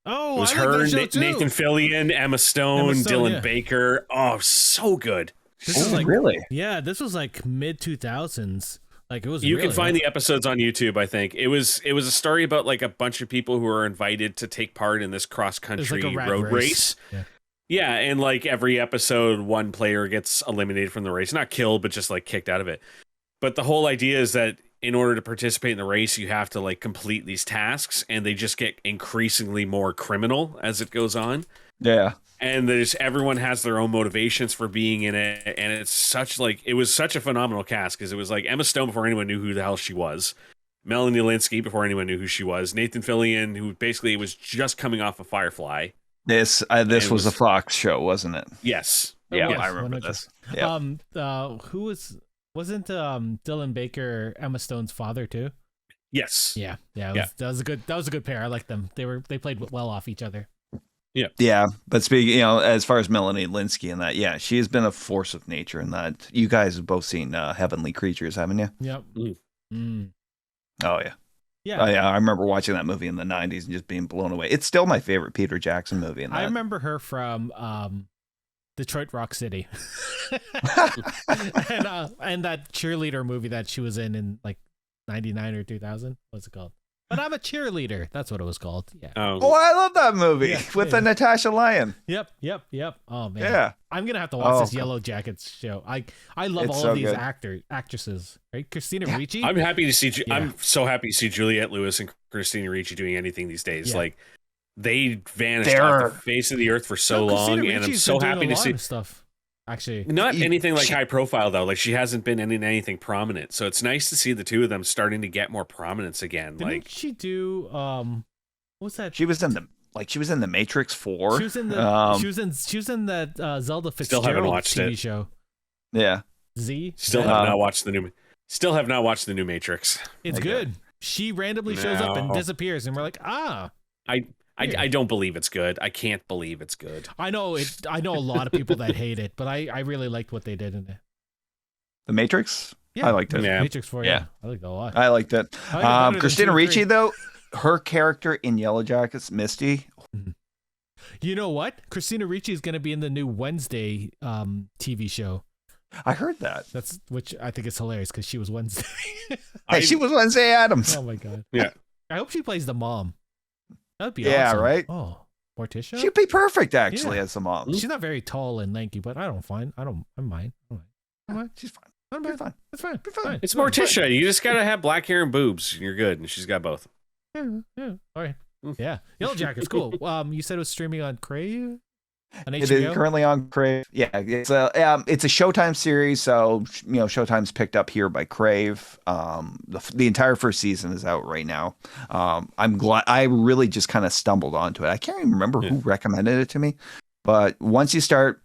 Oh,
It was
I like
her,
that show too.
Nathan Fillion, Emma Stone, Dylan Baker. Oh, so good.
This is like,
really?
Yeah, this was like mid 2000s. Like it was.
You
really
can find the episodes on YouTube. I think it was a story about like a bunch of people who were invited to take part in this cross country
like a rat
road race. Yeah, and like every episode, one player gets eliminated from the race, not killed, but just like kicked out of it. But the whole idea is that in order to participate in the race, you have to like complete these tasks, and they just get increasingly more criminal as it goes on.
Yeah.
And everyone has their own motivations for being in it, and it was such a phenomenal cast because it was like Emma Stone before anyone knew who the hell she was, Melanie Linsky before anyone knew who she was, Nathan Fillion, who basically was just coming off of Firefly.
This was a Fox show, wasn't it?
Yes.
Yeah,
yes,
I remember
100%.
this. Yeah.
Who wasn't Dylan Baker Emma Stone's father too?
Yes.
Yeah. That was a good pair. I like them. They played well off each other.
Yeah, but speaking, as far as Melanie Linsky and that, yeah, she has been a force of nature in that. You guys have both seen Heavenly Creatures, haven't you?
Yep. Mm.
Oh yeah.
Yeah.
Oh yeah, I remember watching that movie in the 90s and just being blown away. It's still my favorite Peter Jackson movie. In that.
I remember her from Detroit Rock City, and that cheerleader movie that she was in like 99 or 2000. What's it called? But I'm a cheerleader. That's what it was called. Yeah.
Oh, I love that movie with the Natasha Lyon.
Yep. Oh man.
Yeah.
I'm gonna have to watch this Yellow Jackets show. I love all of these actresses. Right? Christina Ricci.
I'm happy to see. I'm so happy to see Juliette Lewis and Christina Ricci doing anything these days.
Yeah.
Like they vanished off the face of the earth for so long, and I'm so happy to see
stuff. Actually,
not anything like high profile though. Like she hasn't been in anything prominent, so it's nice to see the two of them starting to get more prominence again.
Didn't she do what's that?
She was in the Matrix 4.
She was in that Zelda Fitzgerald TV show.
Yeah.
Z.
Still have not watched the new Matrix.
It's good. She randomly shows up and disappears, and we're like,
I don't believe it's good. I can't believe it's good.
I know it. I know a lot of people that hate it, but I really liked what they did in it.
The Matrix?
Yeah,
I liked it.
Yeah.
Matrix 4, yeah. I liked it a lot.
I liked it. Christina Ricci,
3.
though, her character in Yellow Jackets, Misty.
You know what? Christina Ricci is going to be in the new Wednesday TV show.
I heard that.
Which I think is hilarious because she was Wednesday.
She was Wednesday Addams.
Oh my god.
Yeah.
I hope she plays the mom. That'd be
yeah,
awesome.
right?
Oh, Morticia?
She'd be perfect, actually, as the mom.
She's not very tall and lanky, but I'm fine. I'm mind.
She's fine.
I'm fine. It's fine.
Be fine.
It's Morticia. You just gotta have black hair and boobs, and you're good. And she's got both.
Yeah. All right. Yeah. Yellow Jacket's cool. You said it was streaming on Crave? On HBO?
It is currently on Crave. Yeah, it's a Showtime series, so Showtime's picked up here by Crave. The entire first season is out right now. I'm glad. I really just kind of stumbled onto it. I can't even remember who recommended it to me, but once you start,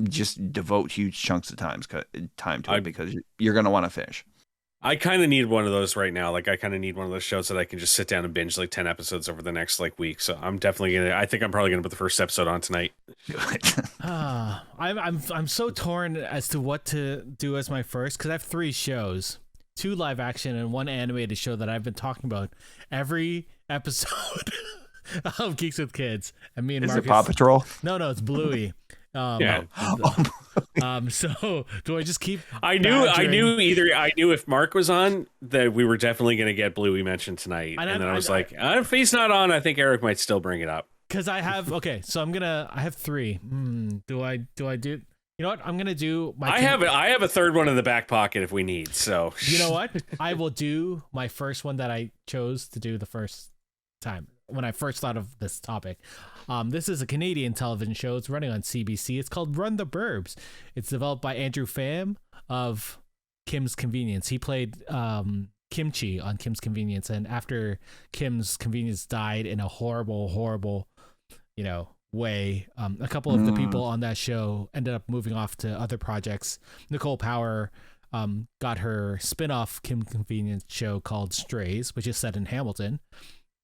just devote huge chunks of time to it because you're gonna want to finish.
I kind of need one of those right now. Like I kind of need one of those shows that I can just sit down and binge like 10 episodes over the next week. So I'm definitely I think I'm probably gonna put the first episode on tonight.
I'm so torn as to what to do as my first because I have 3 shows, 2 live action and 1 animated show that I've been talking about every episode of Geeks with Kids. And me and Marcus.
Is it Paw Patrol?
No, it's Bluey.
Yeah.
So do I just keep?
I knew if Mark was on that we were definitely going to get Bluey mentioned tonight, and then I was like, if he's not on, I think Erik might still bring it up.
Because I have so I have 3. Do I do? You know what? I'm gonna do my.
I have a third one in the back pocket if we need. So
you know what? I will do my first one that I chose to do the first time. when I first thought of this topic. This is a Canadian television show. It's running on CBC. It's called Run the Burbs. It's developed by Andrew Pham of Kim's Convenience. He played Kimchi on Kim's Convenience, and after Kim's Convenience died in a horrible, way, a couple of the people on that show ended up moving off to other projects. Nicole Power got her spin-off Kim Convenience show called Strays, which is set in Hamilton.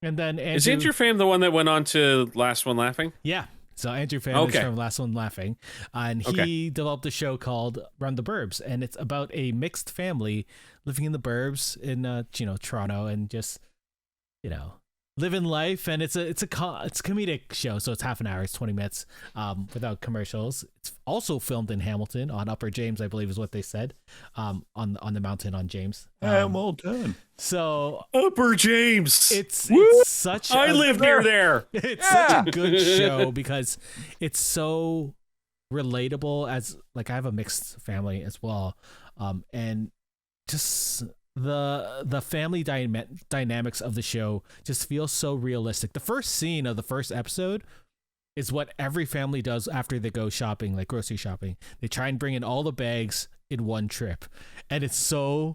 And then
is Andrew Pham the one that went on to Last One Laughing?
Yeah. So Andrew Pham is from Last One Laughing, and he developed a show called Run the Burbs, and it's about a mixed family living in the burbs in Toronto, and just living life. And it's a comedic show, so it's half an hour, it's 20 minutes without commercials. It's also filmed in Hamilton on Upper James, I believe is what they said, on the mountain on James.
Hamilton.
So
Upper James.
It's such.
I live near there.
It's such a good show because it's so relatable. As like I have a mixed family as well, and just the family dynamics of the show just feels so realistic. The first scene of the first episode is what every family does after they go shopping, like grocery shopping. They try and bring in all the bags in one trip, and it's so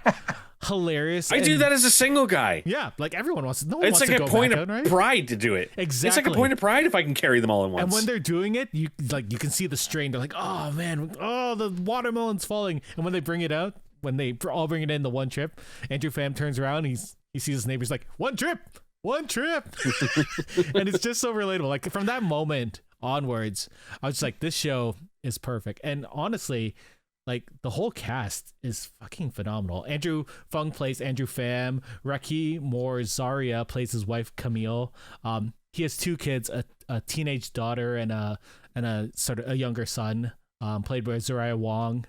hilarious.
I do that as a single guy.
Yeah, like everyone wants. No one
it's
wants
like
to
a
go
point
back
of
out, right?
pride to do it.
Exactly.
It's like a point of pride if I can carry them all at once.
And when they're doing it, you can see the strain. They're like, oh man, the watermelon's falling. And when they bring it out, when they all bring it in the one trip, Andrew Pham turns around, he sees his neighbors like, one trip. And it's just so relatable. Like from that moment onwards, I was just like, this show is perfect. And honestly, like the whole cast is fucking phenomenal. Andrew Fung plays Andrew Pham. Raki Zaria plays his wife Camille. He has two kids, a teenage daughter and a sort of a younger son, played by Zariah Wong,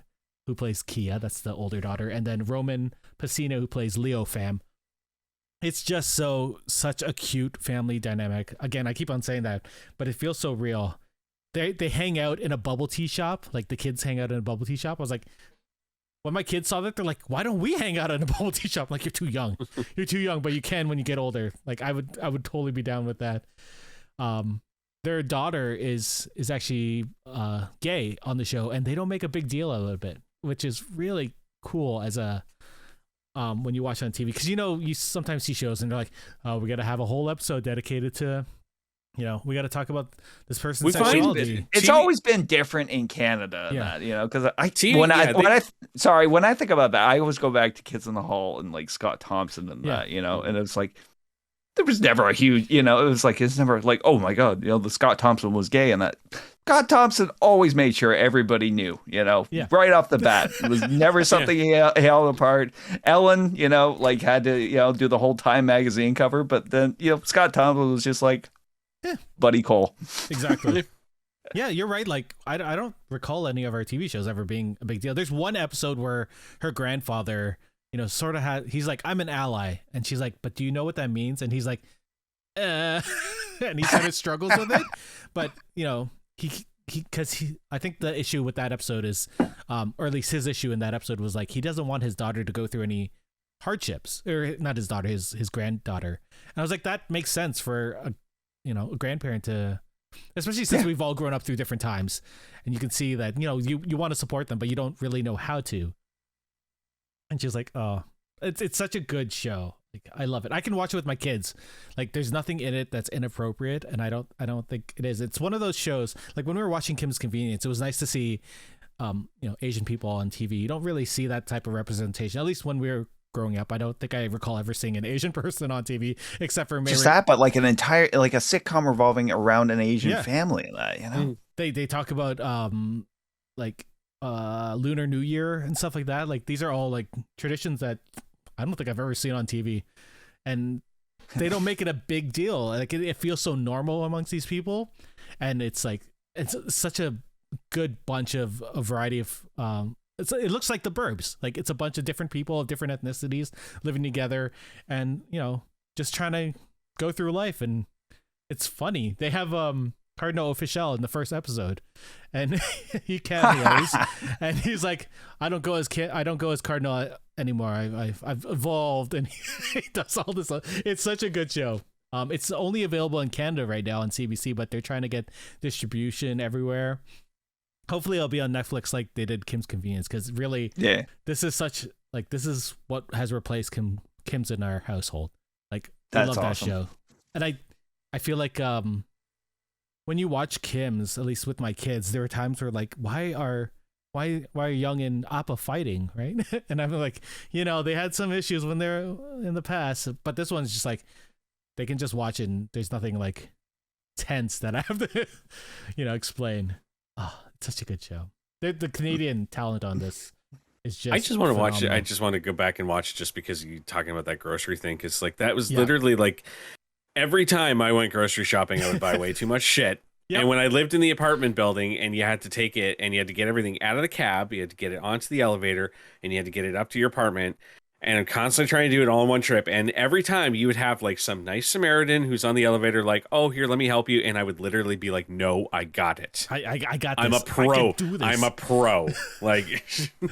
who plays Kia. That's the older daughter, and then Roman Pacino, who plays Leo Pham. It's just such a cute family dynamic. Again, I keep on saying that, but it feels so real. They hang out in a bubble tea shop. Like the kids hang out in a bubble tea shop. I was like, when my kids saw that, they're like, why don't we hang out in a bubble tea shop? Like, you're too young. You're too young, but you can when you get older. Like I would totally be down with that. Their daughter is actually gay on the show, and they don't make a big deal out of it, which is really cool as a when you watch it on TV, because you sometimes see shows and they're like, oh, we got to have a whole episode dedicated to, we got to talk about this person's sexuality.
It's always been different in Canada, because when I think about that, I always go back to Kids in the Hall and like Scott Thompson and that, and it's like there was never a huge, it was like it's never like, oh my god, the Scott Thompson was gay, and that Scott Thompson always made sure everybody knew, right off the bat. It was never something he held apart. Ellen, had to, do the whole Time magazine cover, but then, Scott Thompson was just like, Buddy Cole.
Exactly. Yeah, you're right. Like, I don't recall any of our TV shows ever being a big deal. There's one episode where her grandfather, sort of he's like, I'm an ally. And she's like, but do you know what that means? And he's like, and he kind of struggles with it. But, I think the issue with that episode is, or at least his issue in that episode was like, he doesn't want his daughter to go through any hardships, or not his daughter, his granddaughter. And I was like, that makes sense for a grandparent to, especially since we've all grown up through different times, and you can see that, you want to support them, but you don't really know how to. And she's like, oh, it's such a good show. Like, I love it. I can watch it with my kids. Like, there's nothing in it that's inappropriate, and I don't think it is. It's one of those shows, like when we were watching Kim's Convenience, it was nice to see, Asian people on TV. You don't really see that type of representation, at least when we were growing up. I don't think I recall ever seeing an Asian person on TV, except for
just that, but like an entire, like a sitcom revolving around an Asian family. That
they talk about Lunar New Year and stuff like that. Like, these are all like traditions that I don't think I've ever seen on TV, and they don't make it a big deal. Like, it feels so normal amongst these people, and it's like it's such a good bunch of a variety of it looks like the Burbs. Like, it's a bunch of different people of different ethnicities living together, and just trying to go through life. And it's funny. They have Cardinal Official in the first episode, and he cameos, and he's like, I don't go as Cardinal anymore. I've evolved, and he does all this. It's such a good show. It's only available in Canada right now on CBC, but they're trying to get distribution everywhere. Hopefully it'll be on Netflix like they did Kim's Convenience, because really, this is what has replaced Kim's in our household. Like, we
That's
love that
awesome.
show. And I feel like when you watch Kim's, at least with my kids, there are times where like, why are Young and Appa fighting, right? And I'm like, they had some issues when they're in the past, but this one's just like, they can just watch it and there's nothing like tense that I have to, explain. Oh, it's such a good show. The Canadian talent on this is just
I just want to watch it.
phenomenal.
I just want to go back and watch it just because you talking about that grocery thing. Because like that was literally like every time I went grocery shopping, I would buy way too much shit. Yep. And when I lived in the apartment building and you had to take it and you had to get everything out of the cab, you had to get it onto the elevator and you had to get it up to your apartment. And I'm constantly trying to do it all in one trip. And every time you would have like some nice Samaritan who's on the elevator, like, oh, here, let me help you. And I would literally be like, no, I got it.
I got this.
I'm a pro.
I can do this.
I'm a pro. Like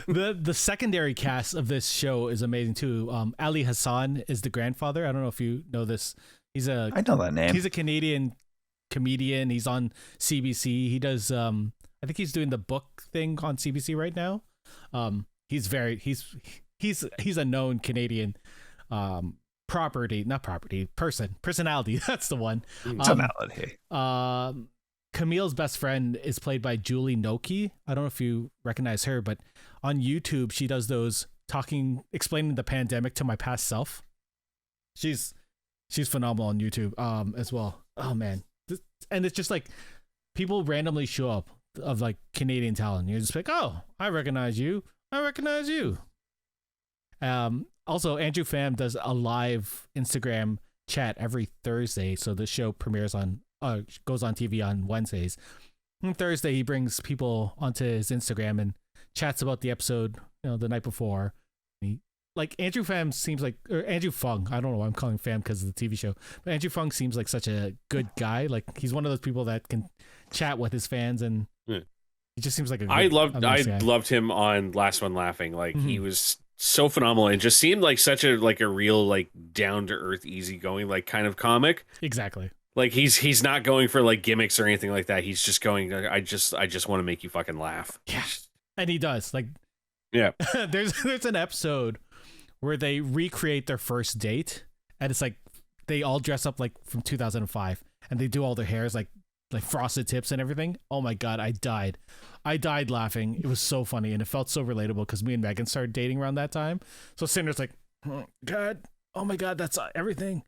the secondary cast of this show is amazing too. Ali Hassan is the grandfather. I don't know if you know this.
I know that name.
He's a Canadian comedian. He's on CBC. He does I think he's doing the book thing on CBC right now. He's a known Canadian personality. That's the one.
Personality.
Camille's best friend is played by Julie Noki. I don't know if you recognize her, but on YouTube she does those explaining the pandemic to my past self. She's phenomenal on YouTube as well. Oh man. And it's just like people randomly show up of like Canadian talent. You're just like, oh, I recognize you. Also, Andrew Pham does a live Instagram chat every Thursday. So the show premieres goes on TV on Wednesdays. On Thursday, he brings people onto his Instagram and chats about the episode, the night before. Like Andrew Pham seems like, or Andrew Fung. I don't know why I'm calling Pham because of the TV show, but Andrew Fung seems like such a good guy. Like he's one of those people that can chat with his fans, and he just seems like a good,
I
guy.
loved him on Last One Laughing. Like he was so phenomenal and just seemed like such a real like down to earth, easygoing like kind of comic.
Exactly.
Like he's not going for like gimmicks or anything like that. He's just going. I just want to make you fucking laugh.
Yeah, and he does. Like,
yeah.
there's an episode where they recreate their first date, and it's like they all dress up like from 2005, and they do all their hairs like frosted tips and everything. Oh my god, I died laughing. It was so funny, and it felt so relatable because me and Megan started dating around that time. So Cinder's like, oh my god, that's everything.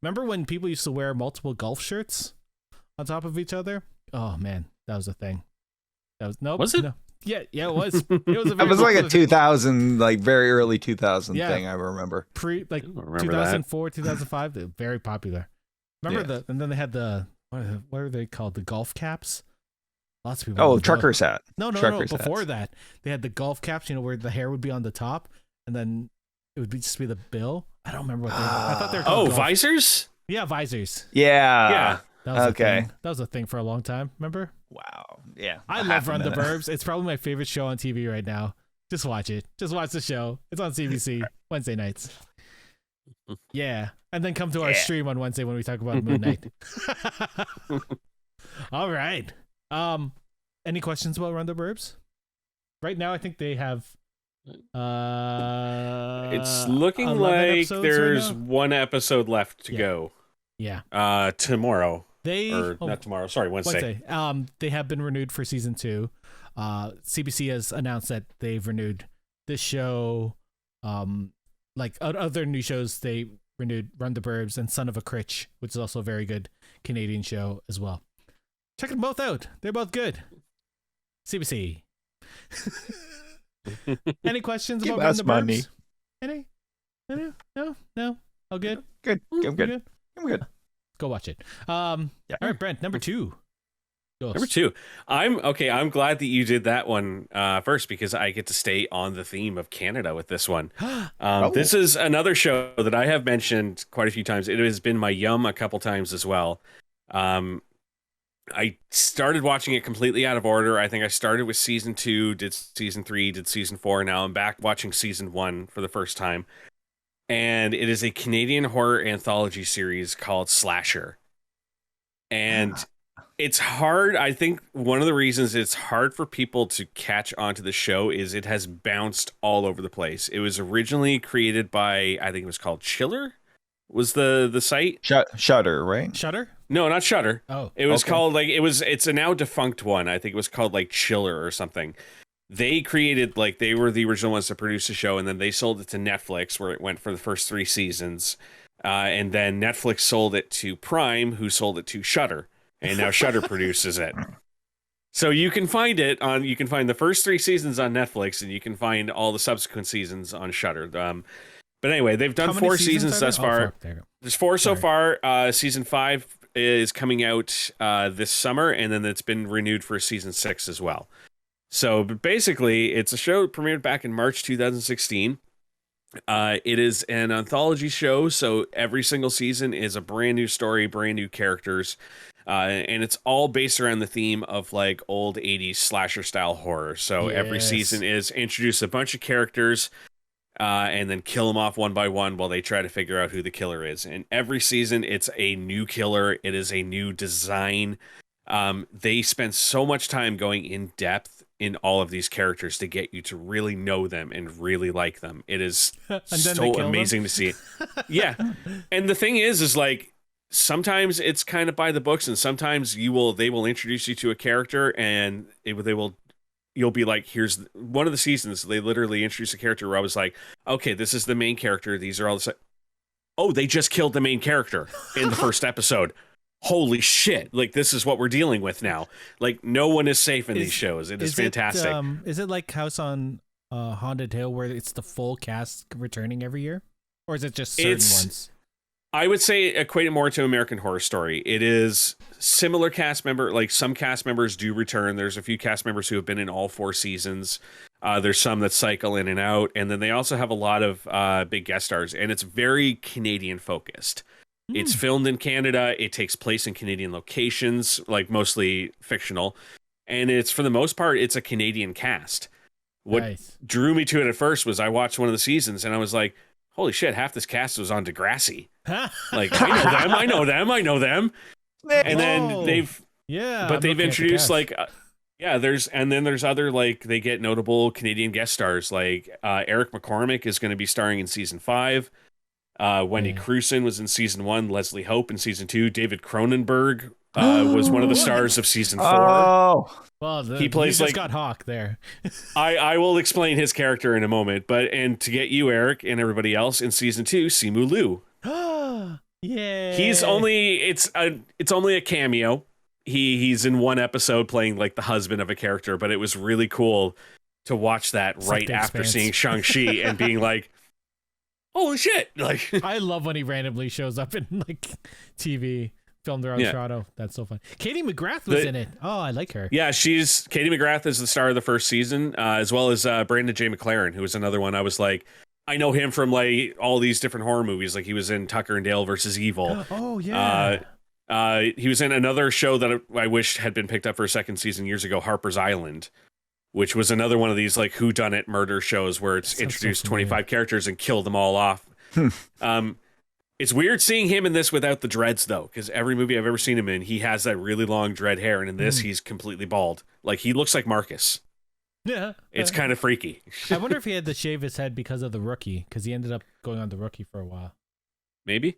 Remember when people used to wear multiple golf shirts on top of each other? Oh man, that was a thing. That was nope.
Was it?
No. Yeah, it was. It was
It was like a 2000, like very early 2000 thing. I remember.
2004, 2005. They're very popular. Remember and then they had the what are they called? The golf caps. Lots of people.
Oh, trucker's hat.
No. Before that, they had the golf caps. Where the hair would be on the top, and then it would just be the bill. I don't remember what they were. I thought they were called
visors.
Yeah, visors.
Yeah.
That was okay. That was a thing for a long time. Remember?
Wow. Yeah.
I love Run the Burbs. It's probably my favorite show on TV right now. Just watch it. Just watch the show. It's on CBC Wednesday nights. Yeah. And then come to our stream on Wednesday when we talk about Moon Knight. All right. Any questions about Run the Burbs? Right now, I think they have.
It's looking like there's one episode left to go.
Yeah.
Tomorrow. Not tomorrow. Sorry, Wednesday.
They have been renewed for season 2. CBC has announced that they've renewed this show. Like other new shows, they renewed Run the Burbs and Son of a Critch, which is also a very good Canadian show as well. Check them both out. They're both good. CBC. Any questions about Run the Burbs? Any? No? All good?
Good. I'm good.
Go watch it. All right, Brent, number 2.
Number 2. I'm glad that you did that one first because I get to stay on the theme of Canada with this one. This is another show that I have mentioned quite a few times. It has been my yum a couple times as well. I started watching it completely out of order. I think I started with season 2, did season 3, did season 4. Now I'm back watching season 1 for the first time. and it is a Canadian horror anthology series called Slasher. And it's hard. I think one of the reasons it's hard for people to catch onto the show is it has bounced all over the place. It was originally created by, I think it was called Chiller, was the site.
Shutter, right?
Shutter?
No, not Shutter.
Oh,
it was
okay.
called like it's a now defunct one. I think it was called like Chiller or something. They created, like, they were the original ones to produce the show, and then they sold it to Netflix, where it went for the first 3 seasons. And then Netflix sold it to Prime, who sold it to Shudder, and now Shudder produces it. So you can find you can find the first 3 seasons on Netflix, and you can find all the subsequent seasons on Shudder. But anyway, they've done 4 seasons thus far. There's 4 so far. Season 5 is coming out this summer, and then it's been renewed for season 6 as well. So basically, it's a show premiered back in March 2016. It is an anthology show, so every single season is a brand new story, brand new characters, and it's all based around the theme of like old 80s slasher style horror. So every season is introduce a bunch of characters and then kill them off one by one while they try to figure out who the killer is. And every season, it's a new killer. It is a new design. They spend so much time going in depth in all of these characters to get you to really know them and really like them. It is so amazing to see. Yeah. And the thing is like, sometimes it's kind of by the books, and sometimes they will introduce you to a character, and you'll be like, here's one of the seasons. They literally introduced a character where I was like, okay, this is the main character. These are all oh, they just killed the main character in the first episode. Holy shit, like, this is what we're dealing with now. Like, no one is safe in these shows. It is fantastic.
Is it like House on Haunted Hill, where it's the full cast returning every year? Or is it just certain ones?
I would say equate it more to American Horror Story. It is similar cast member, like some cast members do return. There's a few cast members who have been in all 4 seasons. There's some that cycle in and out. And then they also have a lot of big guest stars. And it's very Canadian focused. It's filmed in Canada. It takes place in Canadian locations, like mostly fictional. And it's, for the most part, it's a Canadian cast. What drew me to it at first was I watched one of the seasons and I was like, holy shit, half this cast was on Degrassi. Like, I know them. And then they've introduced like, there's other, like, they get notable Canadian guest stars. Like Eric McCormick is going to be starring in season 5. Wendy Crewson was in season 1, Leslie Hope in season 2, David Cronenberg was one of the stars of season 4.
Oh,
well,
he plays like
Scott Hawk there.
I will explain his character in a moment, and to get you, Eric, and everybody else, in season 2, Simu Liu.
Yeah,
He's only it's only a cameo. He's in 1 episode playing like the husband of a character, but it was really cool to watch that right after seeing Shang-Chi and being like, holy shit. Like,
I love when he randomly shows up in like TV filmed around Toronto. That's so fun. Katie McGrath was in it. Oh, I like her.
Yeah, Katie McGrath is the star of the first season, as well as Brandon J. McLaren, who was another one. I was like, I know him from like all these different horror movies. Like, he was in Tucker and Dale versus Evil.
Oh yeah.
He was in another show that I wish had been picked up for a second season years ago, Harper's Island, which was another one of these like whodunit murder shows where it's introduced 25 characters and killed them all off. It's weird seeing him in this without the dreads, though, because every movie I've ever seen him in, he has that really long dread hair, and in this, he's completely bald. Like, he looks like Marcus.
Yeah.
It's kind of freaky.
I wonder if he had to shave his head because of The Rookie, because he ended up going on The Rookie for a while.
Maybe.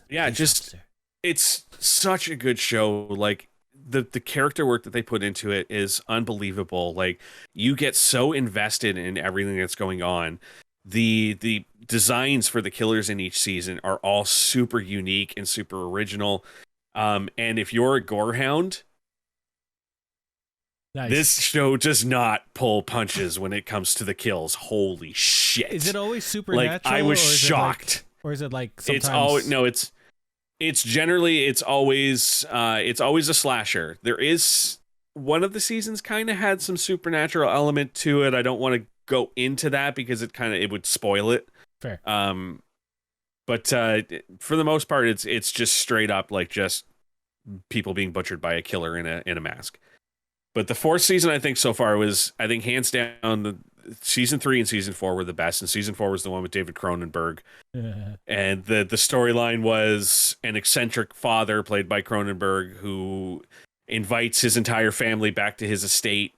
Yeah, just, it's such a good show. Like, the character work that they put into it is unbelievable. Like, you get so invested in everything that's going on. The designs for the killers in each season are all super unique and super original. And if you're a gorehound, this show does not pull punches when it comes to the kills. Holy shit.
Is it always supernatural?
Like, I was shocked.
Or is it like sometimes...
It's generally, it's always a slasher. There is one of the seasons kind of had some supernatural element to it. I don't want to go into that because it would spoil it.
Fair.
But for the most part, it's just straight up like just people being butchered by a killer in a mask. But the fourth season, I think so far was, I think hands down, the season 3 and season 4 were the best, and season 4 was the one with David Cronenberg. And the storyline was an eccentric father played by Cronenberg who invites his entire family back to his estate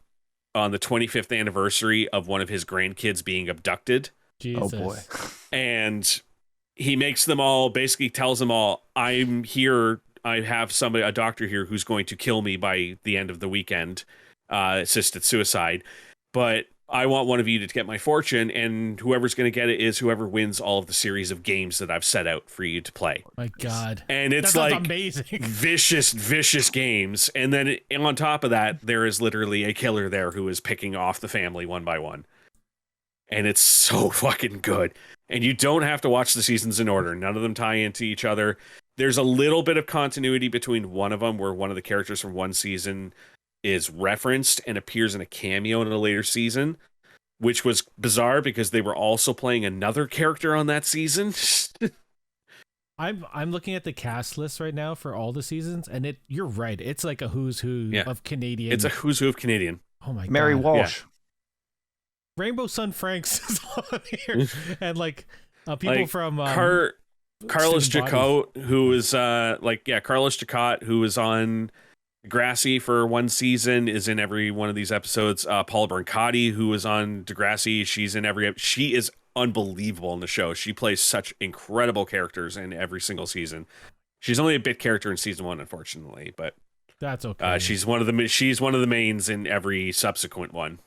on the 25th anniversary of one of his grandkids being abducted.
Jesus.
Oh boy.
And he makes them all, basically tells them all, I'm here, I have somebody, a doctor here who's going to kill me by the end of the weekend, assisted suicide, but I want one of you to get my fortune, and whoever's going to get it is whoever wins all of the series of games that I've set out for you to play.
My God.
And it's
that sounds
like
amazing.
vicious games. And then on top of that, there is literally a killer there who is picking off the family one by one. And it's so fucking good. And you don't have to watch the seasons in order. None of them tie into each other. There's a little bit of continuity between one of them where one of the characters from one season is referenced and appears in a cameo in a later season, which was bizarre because they were also playing another character on that season.
I'm looking at the cast list right now for all the seasons, and you're right. It's like a who's who of Canadian.
It's a who's who of Canadian.
Oh my
Mary
God.
Walsh.
Yeah. Rainbow Sun Franks is on here, and like people from
Carlos Jacot, who is Carlos Jacot, who is on Degrassi for one season, is in every one of these episodes. Paula Brancotti, who is on Degrassi, she's in every. She is unbelievable in the show. She plays such incredible characters in every single season. She's only a bit character in season 1, unfortunately, but
that's okay.
She's one of the mains in every subsequent one.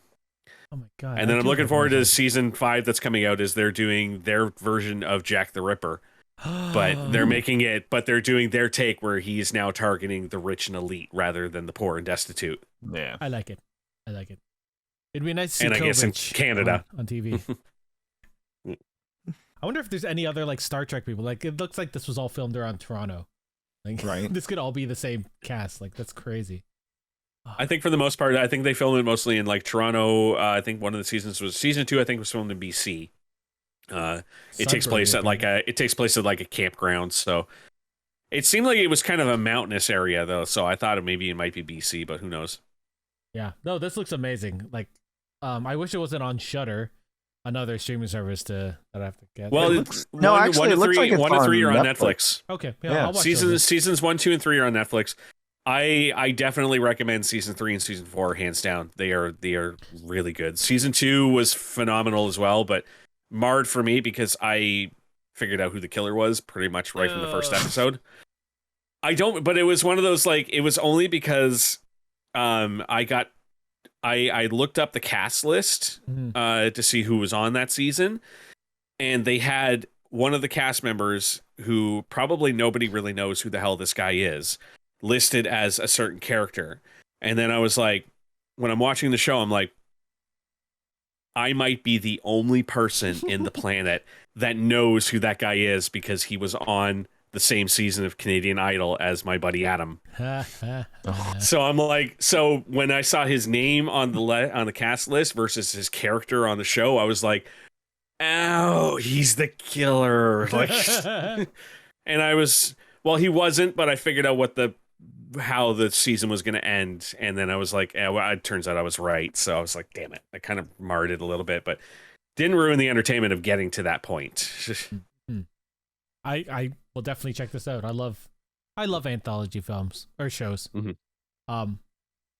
Oh my God!
And then I'm looking forward to season 5 that's coming out. Is they're doing their version of Jack the Ripper. But they're making it, but they're doing their take where he's now targeting the rich and elite rather than the poor and destitute.
Yeah.
I like it. It'd be nice to see
and I guess in Canada
on TV. I wonder if there's any other like Star Trek people. Like it looks like this was all filmed around Toronto. Like
right.
This could all be the same cast. Like that's crazy.
I think for the most part, I think they filmed it mostly in like Toronto. I think one of the seasons was season 2. I think was filmed in BC. It takes place at like a campground, so it seemed like it was kind of a mountainous area though, so I thought maybe it might be BC, but who knows.
Yeah, no, this looks amazing. Like I wish it wasn't on Shudder, another streaming service that I have to get.
Well,
actually, it looks like it's
1 to 3 are on
Netflix.
Netflix.
Okay,
yeah.
I'll watch
seasons 1, 2, and 3 are on Netflix. I definitely recommend season 3 and season 4 hands down. They are really good. Season 2 was phenomenal as well, but marred for me because I figured out who the killer was pretty much right from the first episode. But it was one of those, like, it was only because I looked up the cast list to see who was on that season, and they had one of the cast members who probably nobody really knows who the hell this guy is listed as a certain character. And then I was like, when I'm watching the show, I'm like, I might be the only person in the planet that knows who that guy is because he was on the same season of Canadian Idol as my buddy Adam. So I'm like, so when I saw his name on the cast list versus his character on the show, I was like, oh, he's the killer. Like, and I was, well, he wasn't, but I figured out how the season was going to end, and then I was like, it turns out I was right. So I was like, damn it, I kind of marred it a little bit, but didn't ruin the entertainment of getting to that point.
I will definitely check this out. I love anthology films or shows.
Mm-hmm.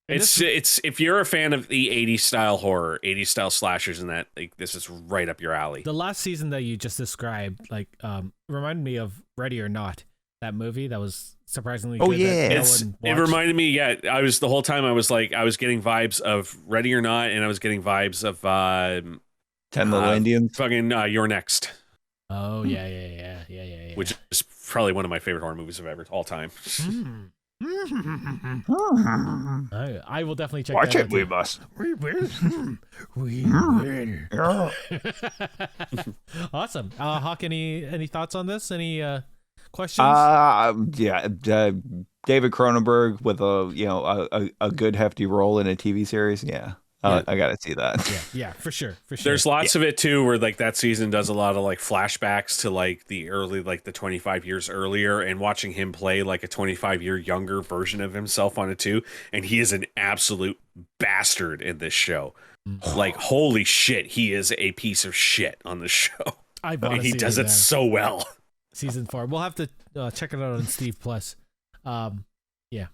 It's if you're a fan of the 80s style horror, 80s style slashers, and that, like, this is right up your alley.
The last season that you just described, like, reminded me of Ready or Not, that movie that was surprisingly good.
It reminded me. Yeah, the whole time I was like, I was getting vibes of Ready or Not, and I was getting vibes of
10 Little Indians.
Fucking You're Next.
Oh yeah.
Which is probably one of my favorite horror movies of all time.
I will definitely check.
Watch
that
it. We must.
We will. Awesome. Hawk, any thoughts on this? Any questions?
David Cronenberg with a good hefty role in a TV series. Yeah. I gotta see that.
Yeah, for sure.
There's lots of it too, where like that season does a lot of like flashbacks to like the early, like the 25 years earlier, and watching him play like a 25-year younger version of himself on it too. And he is an absolute bastard in this show. Like, holy shit, he is a piece of shit on the show. And he does it so well.
Season 4. We'll have to check it out on Steve Plus. Yeah.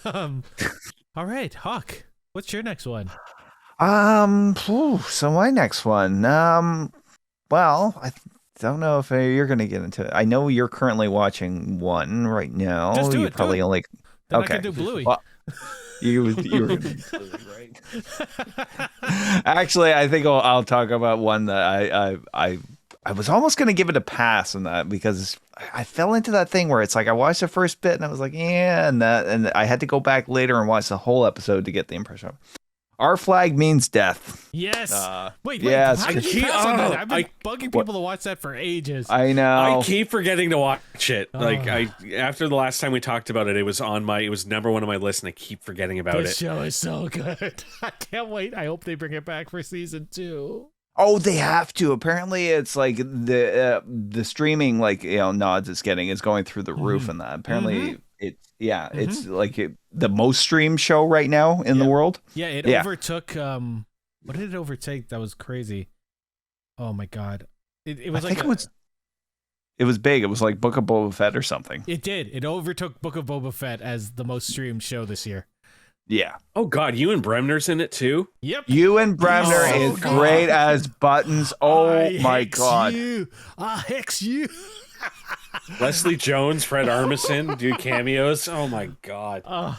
All right, Hawk. What's your next one?
So my next one. Well, I don't know if you're gonna get into it. I know you're currently watching one right now.
Just do
you
it.
probably
do it.
only.
Then
Okay.
I can do Bluey.
Well, you were gonna do Bluey, right? Actually, I think I'll talk about one that I was almost gonna give it a pass on that because I fell into that thing where it's like I watched the first bit and I was like, yeah, and I had to go back later and watch the whole episode to get the impression. Our flag means death.
Yes. Wait.
yes.
How did you pass on that? I've been bugging people to watch that for ages.
I know.
I keep forgetting to watch it. Like after the last time we talked about it, it was number one on my list, and I keep forgetting about it.
This show is so good. I can't wait. I hope they bring it back for season 2.
Oh, they have to. Apparently, it's like the streaming, like nods it's getting is going through the roof, and that apparently it's like the most streamed show right now in the world.
Yeah, it overtook. What did it overtake? That was crazy. Oh my god! It was
it was big. It was like Book of Boba Fett or something.
It did. It overtook Book of Boba Fett as the most streamed show this year.
Yeah.
Oh God, Ewan Bremner's in it too.
Yep.
Ewan Bremner is great as Buttons. Oh my god.
I hex you.
Leslie Jones, Fred Armisen do cameos. Oh my god.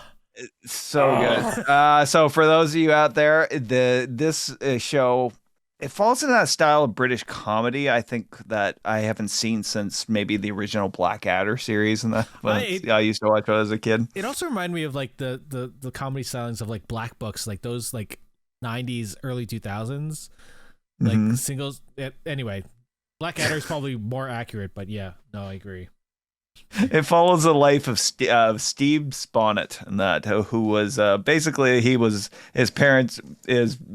So good. So for those of you out there, this show, it falls into that style of British comedy. I think that I haven't seen since maybe the original Blackadder series, and I used to watch it as a kid.
It also reminded me of like the comedy stylings of like Black Books, like those like 90s, early 2000s, like singles. Anyway, Blackadder is probably more accurate, but yeah, no, I agree.
It follows the life of Steve Bonnet, and that who was basically his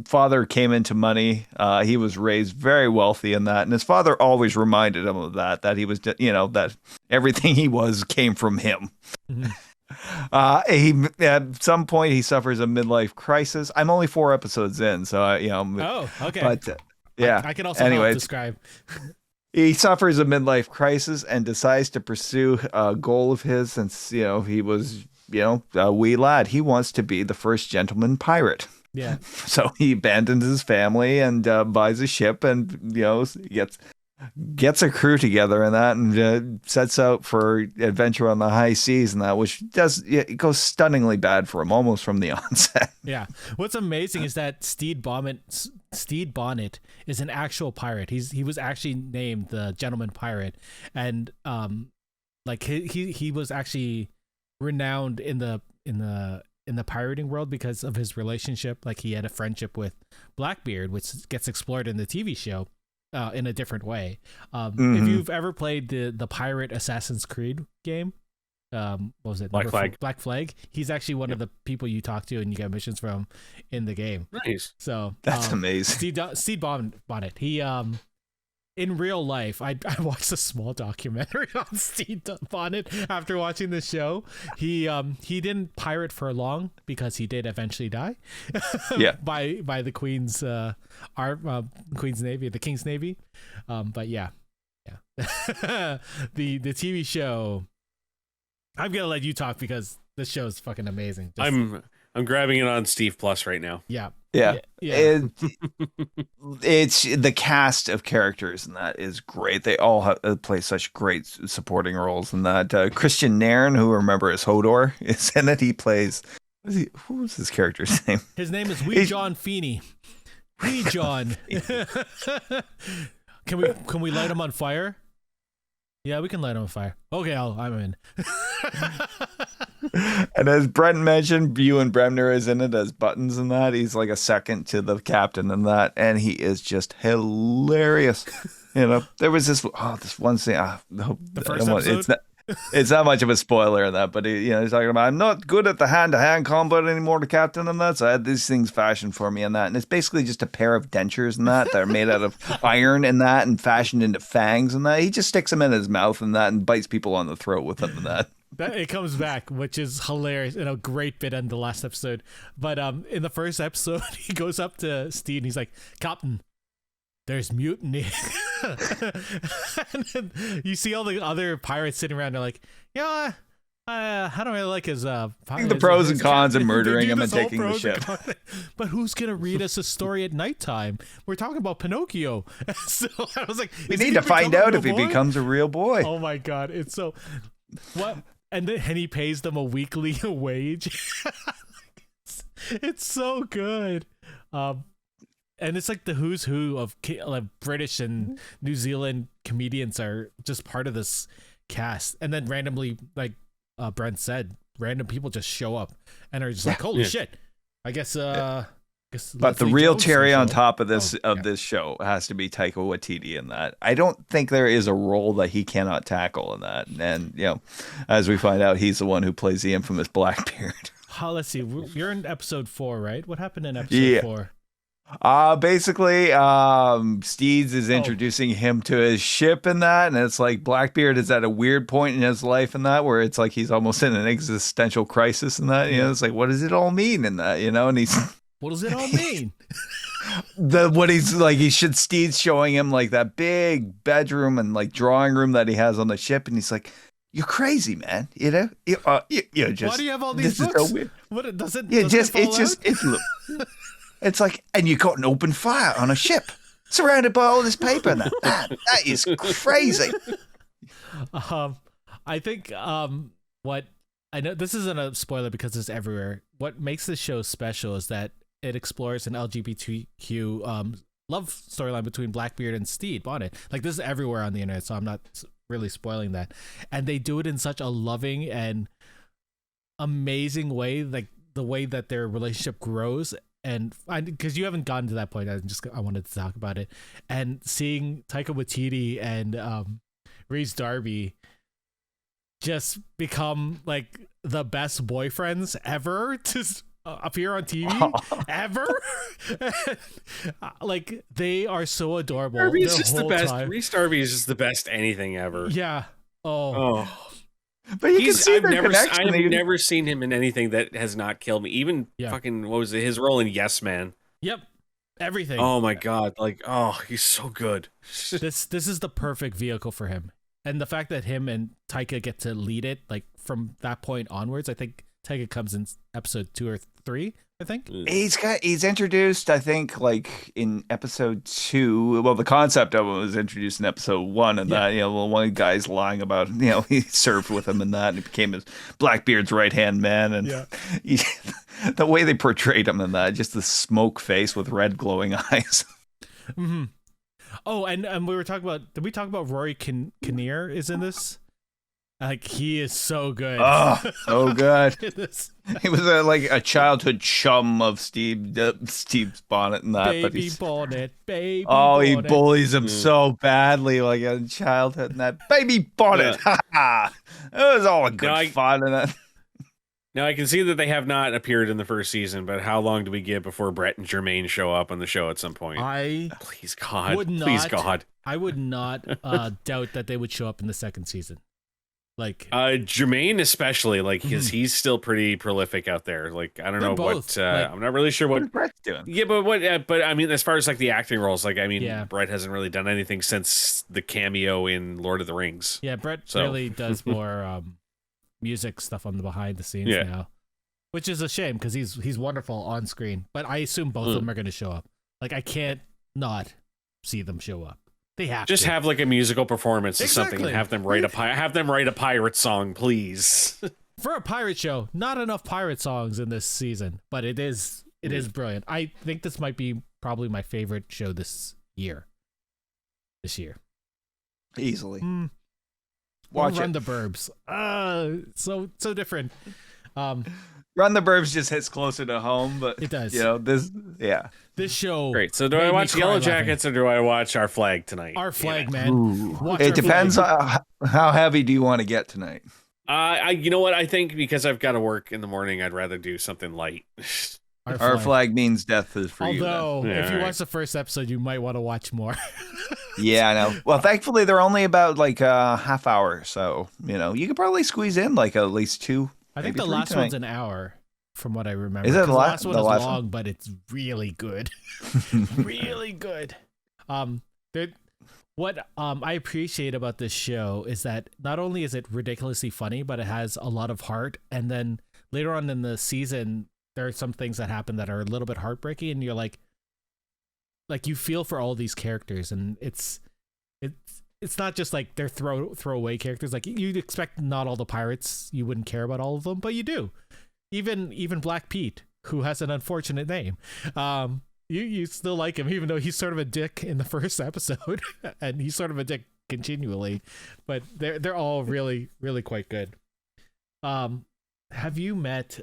father came into money. He was raised very wealthy in that, and his father always reminded him of that he was that everything he was came from him. He at some point he suffers a midlife crisis. I'm only 4 episodes in, so
Oh, okay.
But yeah,
I can also help describe.
He suffers a midlife crisis and decides to pursue a goal of his since, he was, a wee lad. He wants to be the first gentleman pirate.
Yeah.
So he abandons his family and buys a ship and, gets a crew together and that and sets out for adventure on the high seas and that, which it goes stunningly bad for him almost from the onset.
Yeah. What's amazing is that Stede Bonnet is an actual pirate. He was actually named the Gentleman Pirate, and like he was actually renowned in the pirating world because of his relationship. Like he had a friendship with Blackbeard, which gets explored in the TV show. In a different way. If you've ever played the pirate Assassin's Creed game, what was it?
Black Flag.
Black Flag. He's actually one of the people you talk to and you get missions from in the game.
Nice.
So
that's amazing.
Stede Bonnet. He in real life, I watched a small documentary on Stede Bonnet after watching the show. He didn't pirate for long because he did eventually die.
Yeah.
by the Queen's Queen's Navy, the King's Navy. But yeah. the TV show. I'm gonna let you talk because this show is fucking amazing.
I'm grabbing it on Steve Plus right now.
Yeah.
It's the cast of characters and that is great. They all play such great supporting roles in that. Christian Nairn, who remember as Hodor, is in it. He plays. Who was his character's name?
His name is Wee John Feeney. Wee John. Can we light him on fire? Yeah, we can light him on fire. Okay, I'm in.
And as Brent mentioned, Ewan Bremner is in it as Buttons and that. He's like a second to the captain in that, and he is just hilarious. There was this one scene.
The first episode?
It's not much of a spoiler in that, but he's talking about, I'm not good at the hand-to-hand combat anymore, the captain, and that, so I had these things fashioned for me and that, and it's basically just a pair of dentures and that are made out of iron and that, and fashioned into fangs and that. He just sticks them in his mouth and that, and bites people on the throat with them and that.
It comes back, which is hilarious and a great bit in the last episode. But in the first episode, he goes up to Steve and he's like, Captain, there's mutiny. And then you see all the other pirates sitting around. They're like, yeah, I don't really like his.
I think the pros and cons of murdering him and taking the ship.
But who's gonna read us a story at nighttime? We're talking about Pinocchio. So I was like,
we need to find out if he becomes a real boy.
Oh my god, it's so what? And then he pays them a weekly wage. It's so good. And it's like the who's who of British and New Zealand comedians are just part of this cast. And then randomly, like Brent said, random people just show up and are just like, holy shit. I guess
but the real cherry on top of this this show has to be Taika Waititi in that. I don't think there is a role that he cannot tackle in that. And as we find out, he's the one who plays the infamous Blackbeard.
Let's see. You're in episode 4, right? What happened in episode 4?
Basically, Steeds is introducing him to his ship and that, and it's like Blackbeard is at a weird point in his life and that, where it's like he's almost in an existential crisis and that, it's like, what does it all mean in that, and he's
what does it all mean?
Steed's showing him like that big bedroom and like drawing room that he has on the ship, and he's like, you're crazy, man. Just
why do you have all these books?
Is so weird.
What does it?
It's like, and you got an open fire on a ship, surrounded by all this paper. And that is crazy.
I think what I know, this isn't a spoiler because it's everywhere. What makes this show special is that it explores an LGBTQ love storyline between Blackbeard and Steed Bonnet. Like, this is everywhere on the internet, so I'm not really spoiling that. And they do it in such a loving and amazing way, like the way that their relationship grows. And because you haven't gotten to that point, I wanted to talk about it. And seeing Taika Waititi and Rhys Darby just become like the best boyfriends ever to appear on TV ever. Like, they are so adorable.
Darby's just the best. Rhys Darby is just the best anything ever.
Yeah.
But you can see their connection.
I've never seen him in anything that has not killed me. Even fucking, what was it? His role in Yes Man.
Yep. Everything.
Oh my god. Like, he's so good.
This is the perfect vehicle for him. And the fact that him and Taika get to lead it, like, from that point onwards, I think Taika comes in episode 2 or 3, I think.
He's introduced, I think, like in episode 2. Well, the concept of it was introduced in episode 1, and that one guy's lying about he served with him and that, and he became his Blackbeard's right hand man, and the way they portrayed him in that, just the smoke face with red glowing eyes.
Mm-hmm. Oh, and we were talking about. Did we talk about Rory Kinnear is in this? Like, he is so good.
Oh, so good. He was a childhood chum of Steve's Bonnet and that.
Baby Bonnet.
He bullies him so badly, like a childhood and that. Baby Bonnet. Ha! It was all a good fun and that.
Now, I can see that they have not appeared in the first season, but how long do we get before Brett and Jermaine show up on the show at some point? Please, God. Please, God.
I would not doubt that they would show up in the second season. Like,
Jermaine especially, like, because he's still pretty prolific out there. Like, I don't know what I'm not really sure what
Brett's doing.
Yeah, but I mean, as far as like the acting roles, like, I mean, Brett hasn't really done anything since the cameo in Lord of the Rings.
Yeah, Brett really does more music stuff on the behind the scenes now, which is a shame because he's wonderful on screen. But I assume both of them are going to show up. Like, I can't not see them show up. They have
just
to
have like a musical performance or something, and have them write a pirate song, please.
For a pirate show, not enough pirate songs in this season, but it is brilliant. I think this might be probably my favorite show this year.
Easily.
Watch Run the Burbs. So different.
Run the Burbs just hits closer to home, but
It does.
You know, this
show.
Great. So do I
made me
watch
cry
Yellow
laughing.
Jackets or do I watch Our Flag tonight?
Our Flag,
Damn
man.
Ooh.
Watch
It
Our
depends
Flag.
on how heavy do you want to get tonight.
You know what? I think because I've got to work in the morning, I'd rather do something light.
Our flag means death is for
Although,
you.
Yeah,
if you
alright.
watch the first episode, you might want to watch more.
Yeah, I know. Well, thankfully they're only about like a half hour, so you know you could probably squeeze in like at least 2.
I think
maybe
the
3
last
tonight.
one's an hour, from what I remember.
Is it
'Cause
the
the
la-
last one
the
is
last
long,
one?
but it's really good. Really good. What I appreciate about this show is that not only is it ridiculously funny, but it has a lot of heart. And then later on in the season, there are some things that happen that are a little bit heartbreaking, and you're like you feel for all these characters, and it's not just like they're throwaway characters. Like you'd expect not all the pirates, you wouldn't care about all of them, but you do. Even Black Pete, who has an unfortunate name. You still like him, even though he's sort of a dick in the first episode, and he's sort of a dick continually. But they're all really, really quite good. Have you met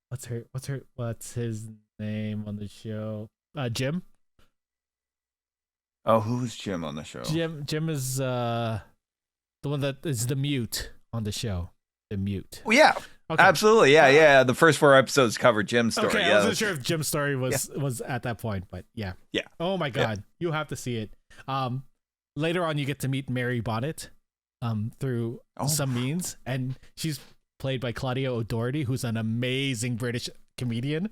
what's his name on the show? Jim.
Oh, who's Jim on the show?
Jim is the one that is the mute on the show. The mute.
Well, yeah,
Okay.
absolutely. Yeah. The first 4 episodes covered Jim's story.
Okay,
yeah,
I wasn't sure if Jim's story was at that point, but yeah.
Yeah.
Oh my god, you have to see it. Later on, you get to meet Mary Bonnet, through some means, and she's played by Claudia O'Doherty, who's an amazing British comedian.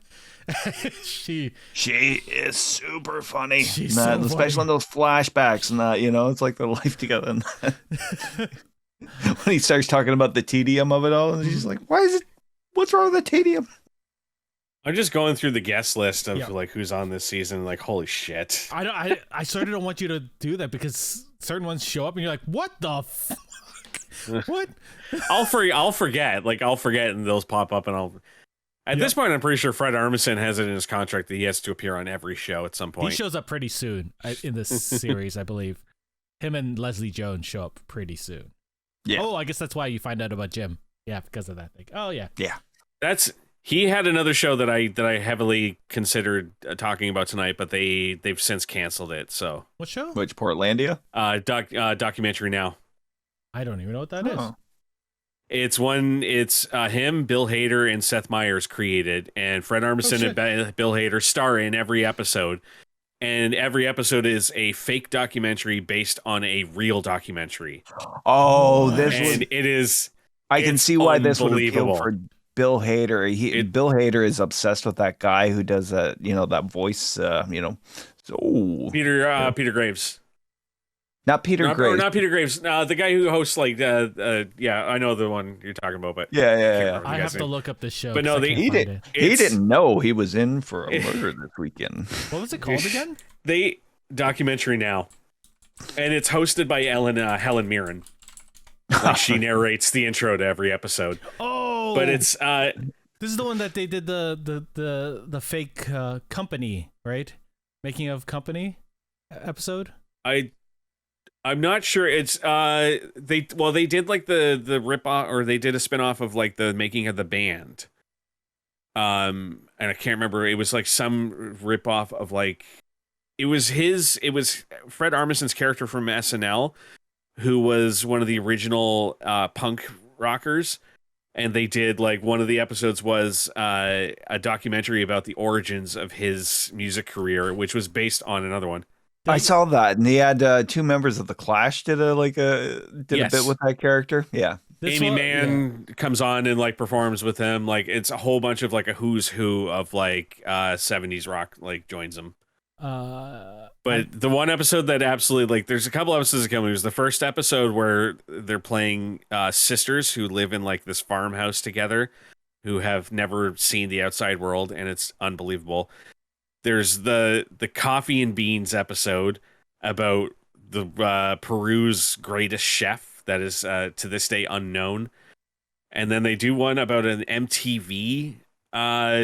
she
is super funny.
She's
Man,
so
especially
funny.
in those flashbacks and that, you know, it's like their life together. And when he starts talking about the tedium of it all, and she's like, what's wrong with the tedium?
I'm just going through the guest list of
Yeah.
like who's on this season. Like, holy shit!
I sort of don't want you to do that because certain ones show up and you're like, what the fuck? What?
I'll forget. Like, I'll forget, and those pop up, and I'll. At this point, I'm pretty sure Fred Armisen has it in his contract that he has to appear on every show at some point.
He shows up pretty soon in this series, I believe. Him and Leslie Jones show up pretty soon.
Yeah.
Oh, I guess that's why you find out about Jim. Yeah, because of that thing. Oh yeah.
Yeah.
He had another show that I heavily considered talking about tonight, but they've since canceled it. So
What show?
Which Portlandia?
documentary now.
I don't even know what that is.
Oh.
It's him, Bill Hader, and Seth Meyers created, and Fred Armisen and Bill Hader star in every episode. And every episode is a fake documentary based on a real documentary.
Oh, this
And
was.
it is.
I can
it's
see why this would
unbelievable.
appeal for Bill Hader. Bill Hader is obsessed with that guy who does that, you know, that voice, So
Peter Graves.
not Peter
Or
Graves.
not Peter Graves. The guy who hosts like yeah, I know the one you're talking about, but
Yeah.
I have to look up the show.
But no,
'cause I
they-
can't
He
find
did.
it.
He
It's-
didn't know he was in for a murder this weekend.
What was it called again?
they documentary now, and it's hosted by Helen Mirren. Like she narrates the intro to every episode,
Oh,
but it's
this is the one that they did the fake company, right? Making of Company episode.
I'm not sure. It's they did like the rip off, or they did a spin off of like the making of the band. And I can't remember. It was like some rip off of like it was Fred Armisen's character from SNL, who was one of the original punk rockers. And they did like one of the episodes was a documentary about the origins of his music career, which was based on another one.
I saw that, and he had 2 members of the Clash did a
Yes.
bit with that character. Yeah,
This
Amy
one-
Mann comes on and like performs with him. Like it's a whole bunch of like a who's who of like 70s rock like joins them. But the one episode that absolutely like there's a couple episodes that come. It was the first episode where they're playing sisters who live in like this farmhouse together, who have never seen the outside world, and it's unbelievable. There's the coffee and beans episode about the Peru's greatest chef that is to this day unknown. And then they do one about an MTV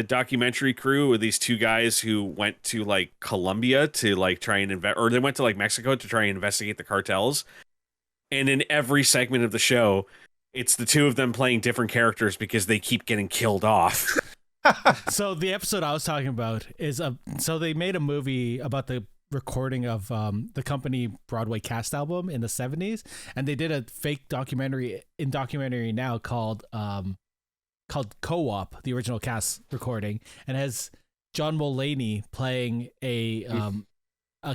documentary crew with these 2 guys who went to like Colombia to like try and or they went to like Mexico to try and investigate the cartels. And in every segment of the show, it's the two of them playing different characters because they keep getting killed off.
So the episode I was talking about is so they made a movie about the recording of the company Broadway cast album in the 70s, and they did a fake documentary now called Co-op, the original cast recording, and has John Mulaney playing a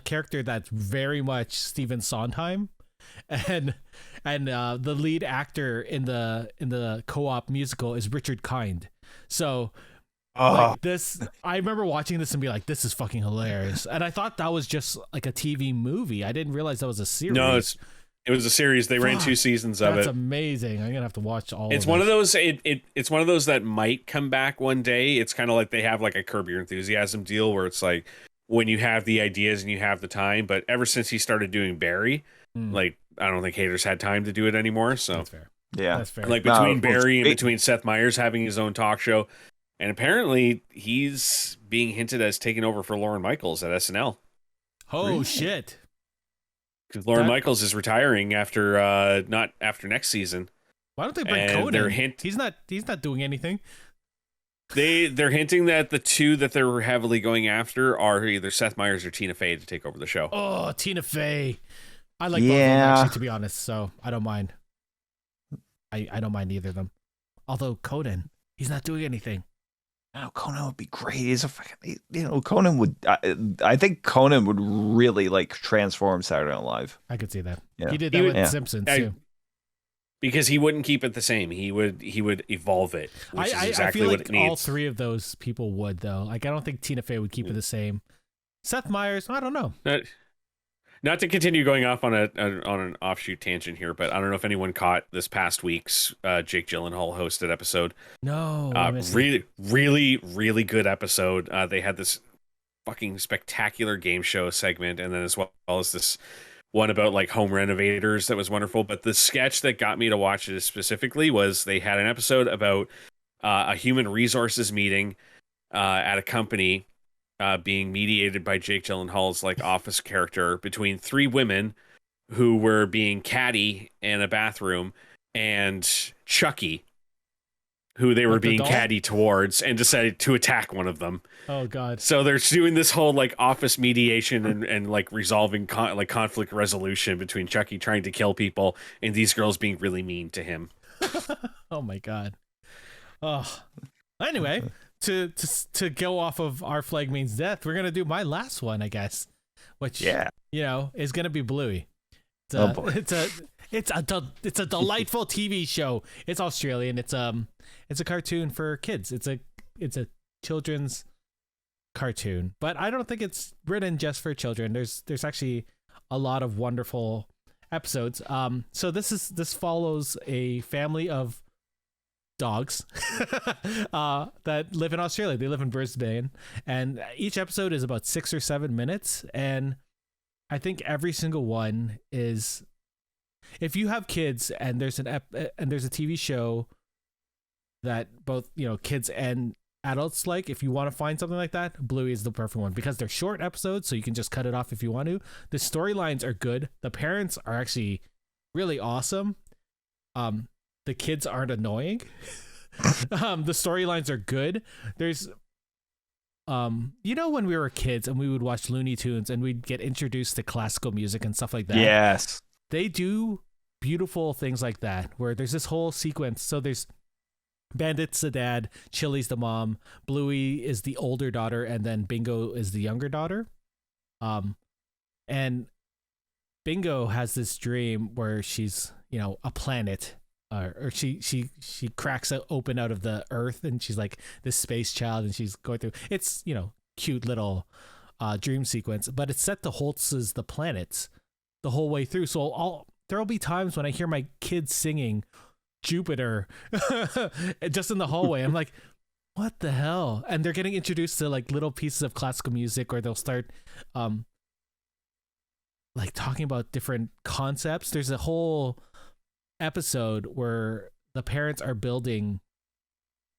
character that's very much Stephen Sondheim, and the lead actor in the Co-op musical is Richard Kind. So like this, I remember watching this and be like, this is fucking hilarious. And I thought that was just like a TV movie. I didn't realize that was a series.
No, it was a series. They ran 2 seasons of it.
That's amazing. I'm gonna have to watch all.
It's one of those. It's one of those that might come back one day. It's kind of like they have like a Curb Your Enthusiasm deal where it's like when you have the ideas and you have the time. But ever since he started doing Barry, like I don't think haters had time to do it anymore. So
that's fair.
Yeah,
that's fair.
Like between Barry and between Seth Meyers having his own talk show. And apparently, he's being hinted as taking over for Lorne Michaels at SNL.
Oh, really? Shit.
Because Lorne Michaels is retiring after not after next season.
Why don't they bring Conan? He's not doing anything.
They're hinting that the two that they're heavily going after are either Seth Meyers or Tina Fey to take over the show.
Oh, Tina Fey. I like both of them, actually, to be honest, so I don't mind. I don't mind either of them. Although Conan, he's not doing anything.
No, Conan would be great. He's a fucking, Conan would. I think Conan would really like transform Saturday Night Live.
I could see that.
Yeah.
He did that with Simpsons too.
Because he wouldn't keep it the same. He would evolve it. Which is exactly
I feel like
what it needs.
all three of those people would though. Like I don't think Tina Fey would keep it the same. Seth Meyers, I don't know.
Not to continue going off on an offshoot tangent here, but I don't know if anyone caught this past week's Jake Gyllenhaal hosted episode.
No,
really good episode. They had this fucking spectacular game show segment, and then as well as this one about like home renovators that was wonderful. But the sketch that got me to watch it specifically was they had an episode about a human resources meeting at a company. Being mediated by Jake Gyllenhaal's like office character between 3 women who were being catty in a bathroom and Chucky, who they were being catty towards, and decided to attack one of them.
Oh God!
So they're doing this whole like office mediation and like resolving conflict resolution between Chucky trying to kill people and these girls being really mean to him.
Oh my God! Oh, anyway. To go off of Our Flag Means Death, we're gonna do my last one, I guess, which is gonna be Bluey. It's a delightful TV show. It's Australian. It's a cartoon for kids. It's a children's cartoon, but I don't think it's written just for children. There's actually a lot of wonderful episodes. So this follows a family of dogs that live in Australia. They live in Brisbane, and each episode is about 6 or 7 minutes, and I think every single one is, if you have kids and there's a TV show that both kids and adults like, if you want to find something like that, Bluey is the perfect one, because they're short episodes, so you can just cut it off if you want to. The storylines are good. The parents are actually really awesome. The kids aren't annoying. The storylines are good. There's, when we were kids and we would watch Looney Tunes and we'd get introduced to classical music and stuff like that.
Yes.
They do beautiful things like that, where there's this whole sequence. So there's Bandit's the dad, Chili's the mom, Bluey is the older daughter, and then Bingo is the younger daughter. And Bingo has this dream where she's, a planet. Or she cracks open out of the earth, and she's like this space child, and she's going through. It's cute little dream sequence, but it's set to Holtz's The Planets the whole way through. So there'll be times when I hear my kids singing Jupiter just in the hallway. I'm like, what the hell? And they're getting introduced to like little pieces of classical music, or they'll start like talking about different concepts. There's a whole episode where the parents are building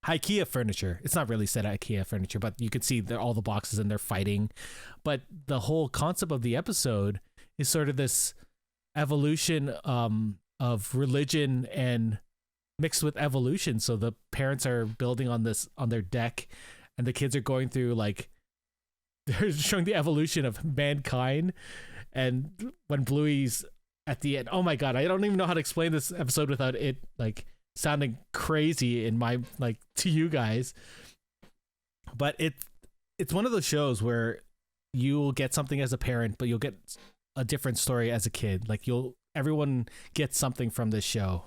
IKEA furniture. It's not really set IKEA furniture, but you could see all the boxes and they're fighting. But the whole concept of the episode is sort of this evolution of religion and mixed with evolution. So the parents are building on their deck, and the kids are going through like they're showing the evolution of mankind. And when Bluey's at the end, oh my god, I don't even know how to explain this episode without it like sounding crazy in my like to you guys. But it's one of those shows where you'll get something as a parent, but you'll get a different story as a kid. Like everyone gets something from this show.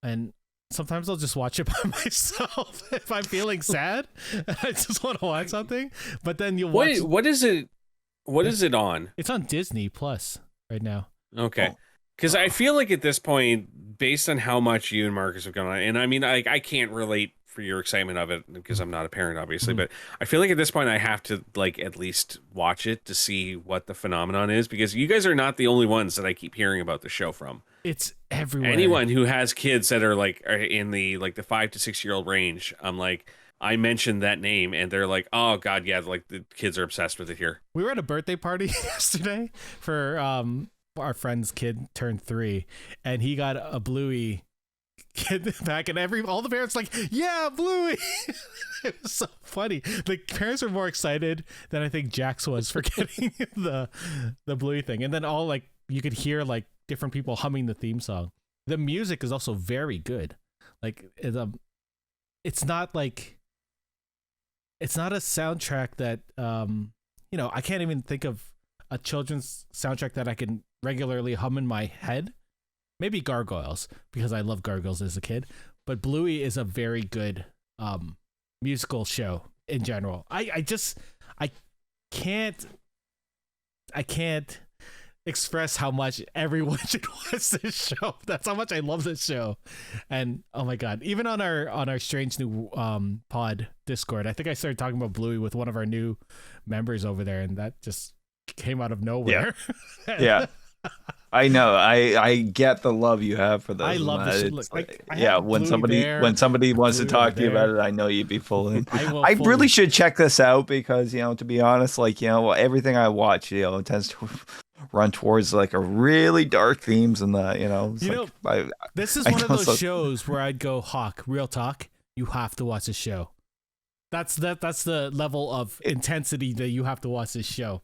And sometimes I'll just watch it by myself if I'm feeling sad. I just want to watch something. But then you'll watch.
What is it? What is it on?
It's on Disney Plus right now.
Okay. Because I feel like at this point, based on how much you and Marcus have gone on, and I mean, I can't relate for your excitement of it because I'm not a parent, obviously, but I feel like at this point I have to like at least watch it to see what the phenomenon is, because you guys are not the only ones that I keep hearing about the show from.
It's everywhere.
Anyone who has kids that are like in the 5 to 6 year old range, I'm like, I mentioned that name and they're like, oh god, yeah, like the kids are obsessed with it here.
We were at a birthday party yesterday for our friend's kid turned 3, and he got a Bluey kid back, and all the parents like, yeah, Bluey. It was so funny. The parents were more excited than I think Jax was for getting the Bluey thing. And then all like you could hear like different people humming the theme song. The music is also very good. Like it's not a soundtrack that I can't even think of a children's soundtrack that I can regularly hum in my head. Maybe Gargoyles, because I love Gargoyles as a kid. But Bluey is a very good musical show in general. I can't express how much everyone should watch this show. That's how much I love this show. And oh my god, even on our strange new pod Discord, I think I started talking about Bluey with one of our new members over there, and that just came out of nowhere.
Yeah. I know. I get the love you have for this.
I love this.
When somebody wants to talk to you about it, I know you'd be full in. I really should check this out because, to be honest, everything I watch, tends to run towards like a really dark themes and that,
this is one of those shows where I'd go, Hawk, real talk, you have to watch this show. That's the level of intensity that you have to watch this show.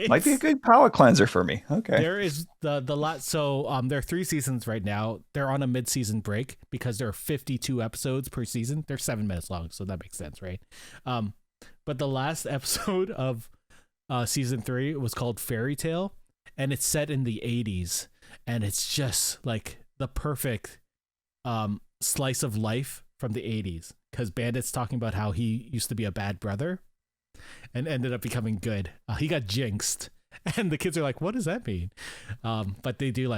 Might be a good palate cleanser for me. Okay.
There is the lot. So there are 3 seasons right now. They're on a mid-season break because there are 52 episodes per season. They're 7 minutes long, so that makes sense, right? But the last episode of season 3 was called Fairy Tale, and it's set in the 80s, and it's just like the perfect slice of life from the 80s, because Bandit's talking about how he used to be a bad brother and ended up becoming good. He got jinxed, and the kids are like, what does that mean? But they do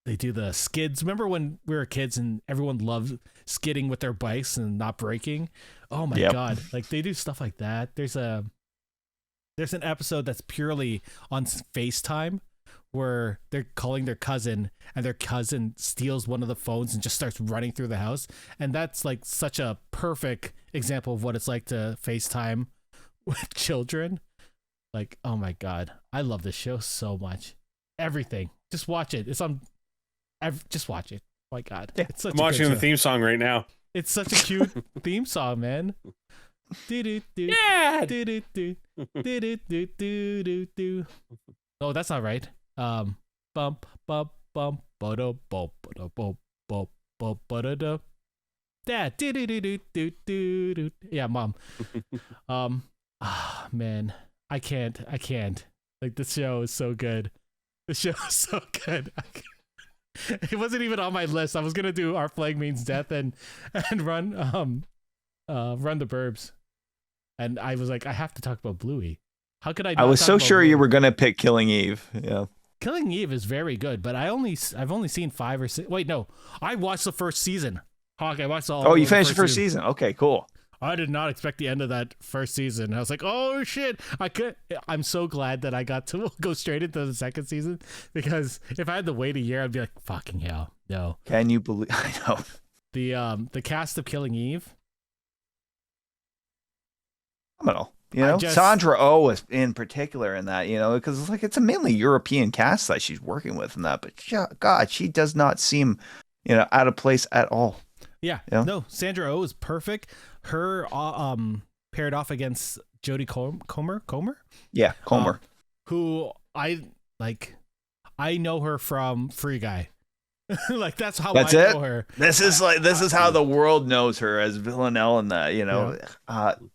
the skids. Remember when we were kids and everyone loved skidding with their bikes and not braking? Oh my god, like they do stuff like that. There's an episode that's purely on FaceTime where they're calling their cousin, and their cousin steals one of the phones and just starts running through the house. And that's like such a perfect example of what it's like to FaceTime with children. Like, oh my god, I love this show so much. Everything, just watch it. It's on. Just watch it. Oh my god, it's such
I'm watching the theme song right now.
It's such a cute theme song, man.
Yeah.
Oh, that's not right. Bump bump bump bada bump bada bump bump bump bada da. Yeah, mom. Man, I can't. Like, this show is so good. The show is so good. It wasn't even on my list. I was gonna do Our Flag Means Death and run the Burbs, and I was like, I have to talk about Bluey. How could I?
I was so sure you were gonna pick Killing Eve. Yeah,
Killing Eve is very good, but I've only seen 5 or 6. Wait, no, I watched the first season. Hawk, I watched all.
Oh, you finished the first season. Okay, cool.
I did not expect the end of that first season. I was like, oh shit! I'm so glad that I got to go straight into the second season, because if I had to wait a year, I'd be like, fucking hell, no.
Can you believe? I know.
The cast of Killing Eve.
Phenomenal. Sandra Oh is in particular in that, because it's a mainly European cast that she's working with in that, but God, she does not seem out of place at all.
Yeah. No, Sandra Oh is perfect. Her paired off against Jodie Comer.
Yeah, Comer.
Who I know her from Free Guy. Like that's how
That's
I know her.
This is how the world knows her as Villanelle and that,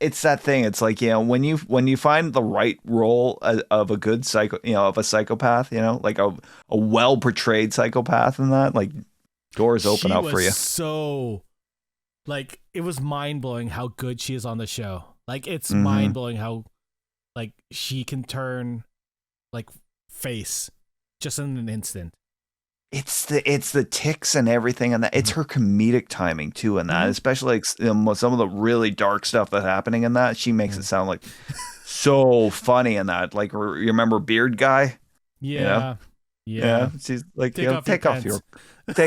it's that thing. It's like, when you find the right role of a good of a psychopath, like a well portrayed psychopath and that, like doors open up for you.
So like it was mind blowing how good she is on the show. Like it's mind blowing how like she can turn like face just in an instant.
It's the ticks and everything, and that it's her comedic timing too, and that especially like some of the really dark stuff that's happening in that, she makes it sound like so funny in that. Like, you remember Beard Guy?
Yeah.
She's like, take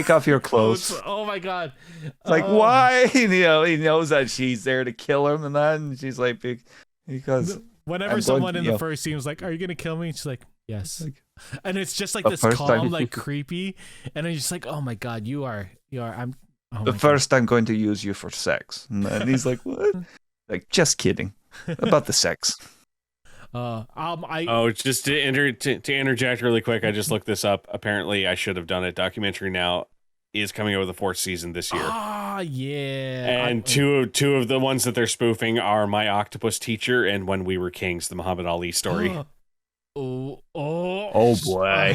off your clothes.
Oh my god!
It's like, why? He knows that she's there to kill him and that, and she's like, because
whenever someone in the first scene was like, "Are you gonna kill me?" She's like, "Yes." And it's just like this calm, like creepy, and I'm just like, oh my god, you are. I'm. Oh
first, I'm going to use you for sex, and he's like, what? Like, just kidding about the sex.
Just to interject really quick, I just looked this up. Apparently, I should have done it. Documentary Now is coming out with a 4th season this year.
Yeah.
And two of the ones that they're spoofing are My Octopus Teacher and When We Were Kings, the Muhammad Ali story.
Oh boy.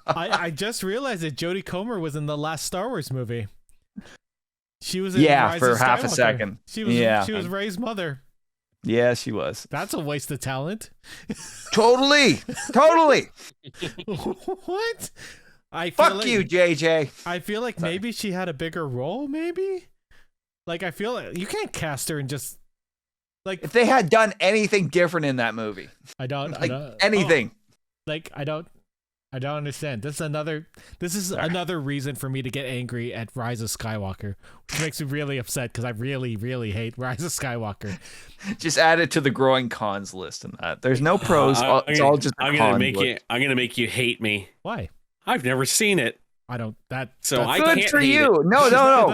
I just realized that Jodie Comer was in the last Star Wars movie. She was in
for half a second.
She was Rey's mother.
Yeah, she was.
That's a waste of talent.
Totally.
What?
Fuck you, JJ.
I feel like maybe she had a bigger role, maybe? Like, I feel like you can't cast her and just... Like,
if they had done anything different in that movie.
I don't
anything.
I don't understand. This is another reason for me to get angry at Rise of Skywalker, which makes me really upset because I really, really hate Rise of Skywalker.
Just add it to the growing cons list and that. There's no pros. It's all just
I'm gonna make you hate me.
Why?
I've never seen it.
I don't. I
good
can't
for
hate
you.
it.
No.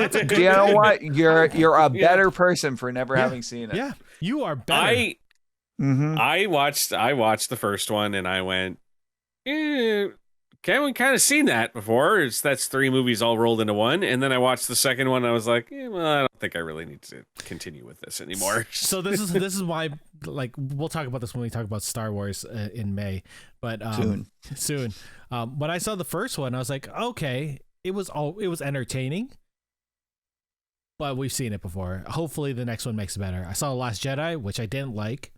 Do you know what? You're a better person for never having seen it.
Yeah, you are better.
I watched the first one and I went, we kind of seen that before. That's 3 movies all rolled into one. And then I watched the second one and I was like, I don't think I really need to continue with this anymore.
So this is why, like, we'll talk about this when we talk about Star Wars in May, but soon. When I saw the first one, I was like, okay, it was entertaining, but we've seen it before. Hopefully the next one makes it better. I saw The Last Jedi, which I didn't like.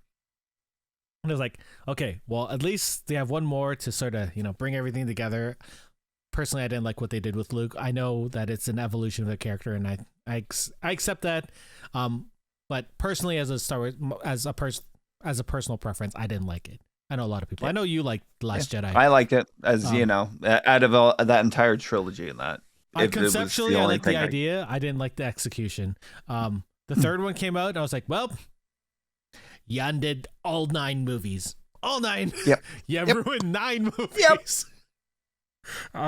And I was like, okay, well, at least they have one more to sort of, bring everything together. Personally, I didn't like what they did with Luke. I know that it's an evolution of the character, and I accept that. But personally, as a Star Wars, as a personal preference, I didn't like it. I know a lot of people. I know you liked Last Jedi.
I liked it, as out of that entire trilogy and that.
Conceptually, I liked the idea. I didn't like the execution. The third one came out, and I was like, well, you undid all 9 movies. All 9.
Yep.
You ruined 9 movies.
Yep.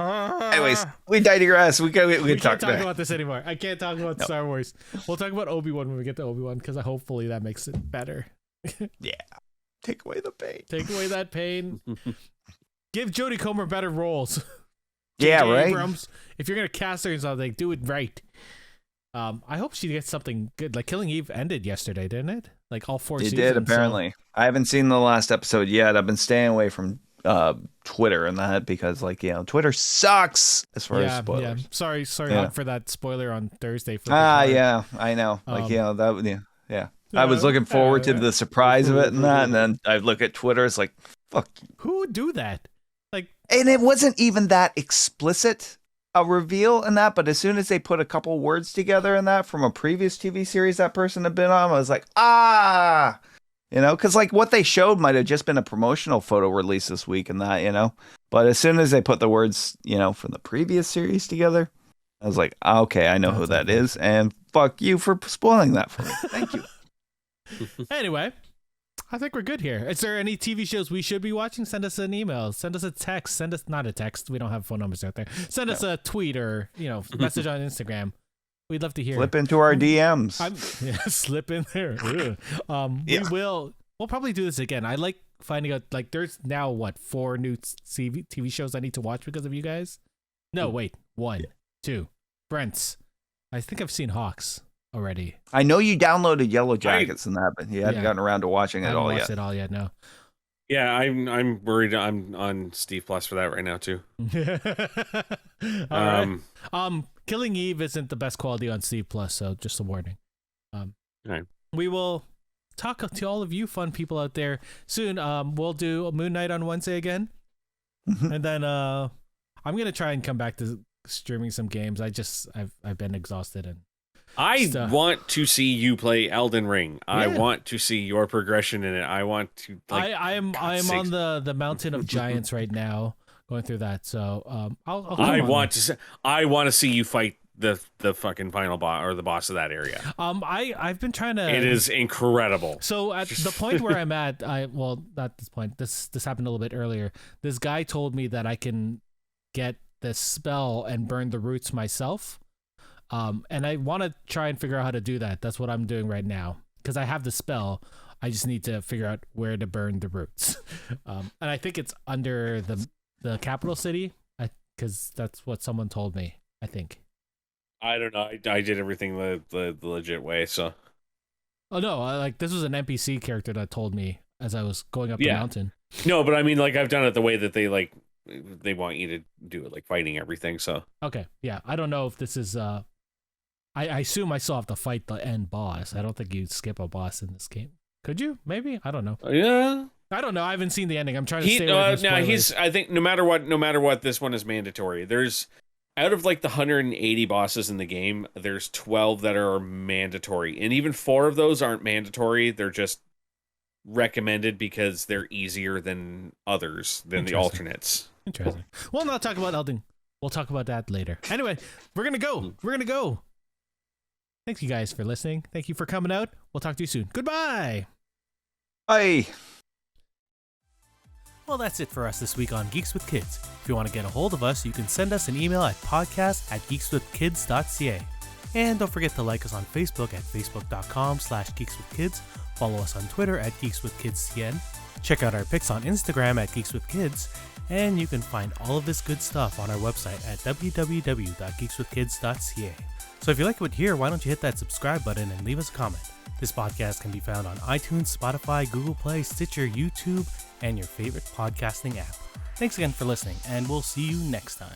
Anyways, we digress. We can't talk
about this anymore. I can't talk about Star Wars. We'll talk about Obi-Wan when we get to Obi-Wan, because hopefully that makes it better.
Yeah. Take away the pain.
Take away that pain. Give Jodie Comer better roles.
Yeah, right.
Abrams, if you're gonna cast her in something, do it right. I hope she gets something good. Like Killing Eve ended yesterday, didn't it? Like all 4 seasons.
It did, apparently. So. I haven't seen the last episode yet. I've been staying away from Twitter and that because, Twitter sucks as far as spoilers.
Yeah. Sorry for that spoiler on Thursday.
Yeah, I know. I was looking forward to the surprise of it and that, and then I look at Twitter. It's like, fuck you.
Who would do that?
And it wasn't even that explicit a reveal in that, but as soon as they put a couple words together in that from a previous TV series that person had been on, I was like, because what they showed might have just been a promotional photo release this week and that, but as soon as they put the words, from the previous series together, I was like, okay, I know who that is, and fuck you for spoiling that for me. Thank you.
Anyway, I think we're good here. Is there any TV shows we should be watching? Send us an email. Send us a text. Send us not a text. We don't have phone numbers out there. Send us a tweet or message on Instagram. We'd love to hear.
Slip into our DMs.
Slip in there. We'll probably do this again. I like finding out, like, there's now 4 new TV shows I need to watch because of you guys. No, wait, 1, 2. Brent's. I think I've seen Hawks already.
I know you downloaded Yellow Jackets and that, but you hadn't gotten around to watching it all yet.
I haven't watched it all yet, no.
Yeah, I'm worried. I'm on Steve Plus for that right now too.
All right. Killing Eve isn't the best quality on Steve Plus, so just a warning.
Right.
We will talk to all of you fun people out there soon. We'll do Moon Knight on Wednesday again, and then I'm gonna try and come back to streaming some games. I've been exhausted and.
I want to see you play Elden Ring. Yeah. I want to see your progression in it. I want to.
I am on the mountain of giants right now, going through that. So
I want to see you fight the fucking final boss or the boss of that area.
I've been trying to.
It is incredible.
So at the point where I'm at, not this point. This happened a little bit earlier. This guy told me that I can get this spell and burn the roots myself. And I want to try and figure out how to do that. That's what I'm doing right now. Because I have the spell. I just need to figure out where to burn the roots. And I think it's under the capital city. Because that's what someone told me, I think.
I don't know. I did everything the legit way, so.
Oh, no. This was an NPC character that told me as I was going up the mountain.
No, but I mean, I've done it the way that they want you to do it, fighting everything, so.
Okay, yeah. I don't know if this is... I assume I still have to fight the end boss. I don't think you skip a boss in this game. Could you? Maybe? I don't know.
Yeah.
I don't know. I haven't seen the ending. I'm trying to stay away from spoilers.
I think no matter what, this one is mandatory. There's, out of the 180 bosses in the game, there's 12 that are mandatory. And even 4 of those aren't mandatory. They're just recommended because they're easier than others, than the alternates.
Interesting. We'll not talk about Elden. We'll talk about that later. Anyway, we're going to go. Thank you guys for listening. Thank you for coming out. We'll talk to you soon. Goodbye.
Bye.
Well, that's it for us this week on Geeks with Kids. If you want to get a hold of us, you can send us an email at podcast@geekswithkids.ca. And don't forget to like us on Facebook at facebook.com/geekswithkids. Follow us on Twitter at geekswithkidscn. Check out our pics on Instagram at geekswithkids. And you can find all of this good stuff on our website at www.geekswithkids.ca. So if you like what you hear, why don't you hit that subscribe button and leave us a comment. This podcast can be found on iTunes, Spotify, Google Play, Stitcher, YouTube, and your favorite podcasting app. Thanks again for listening, and we'll see you next time.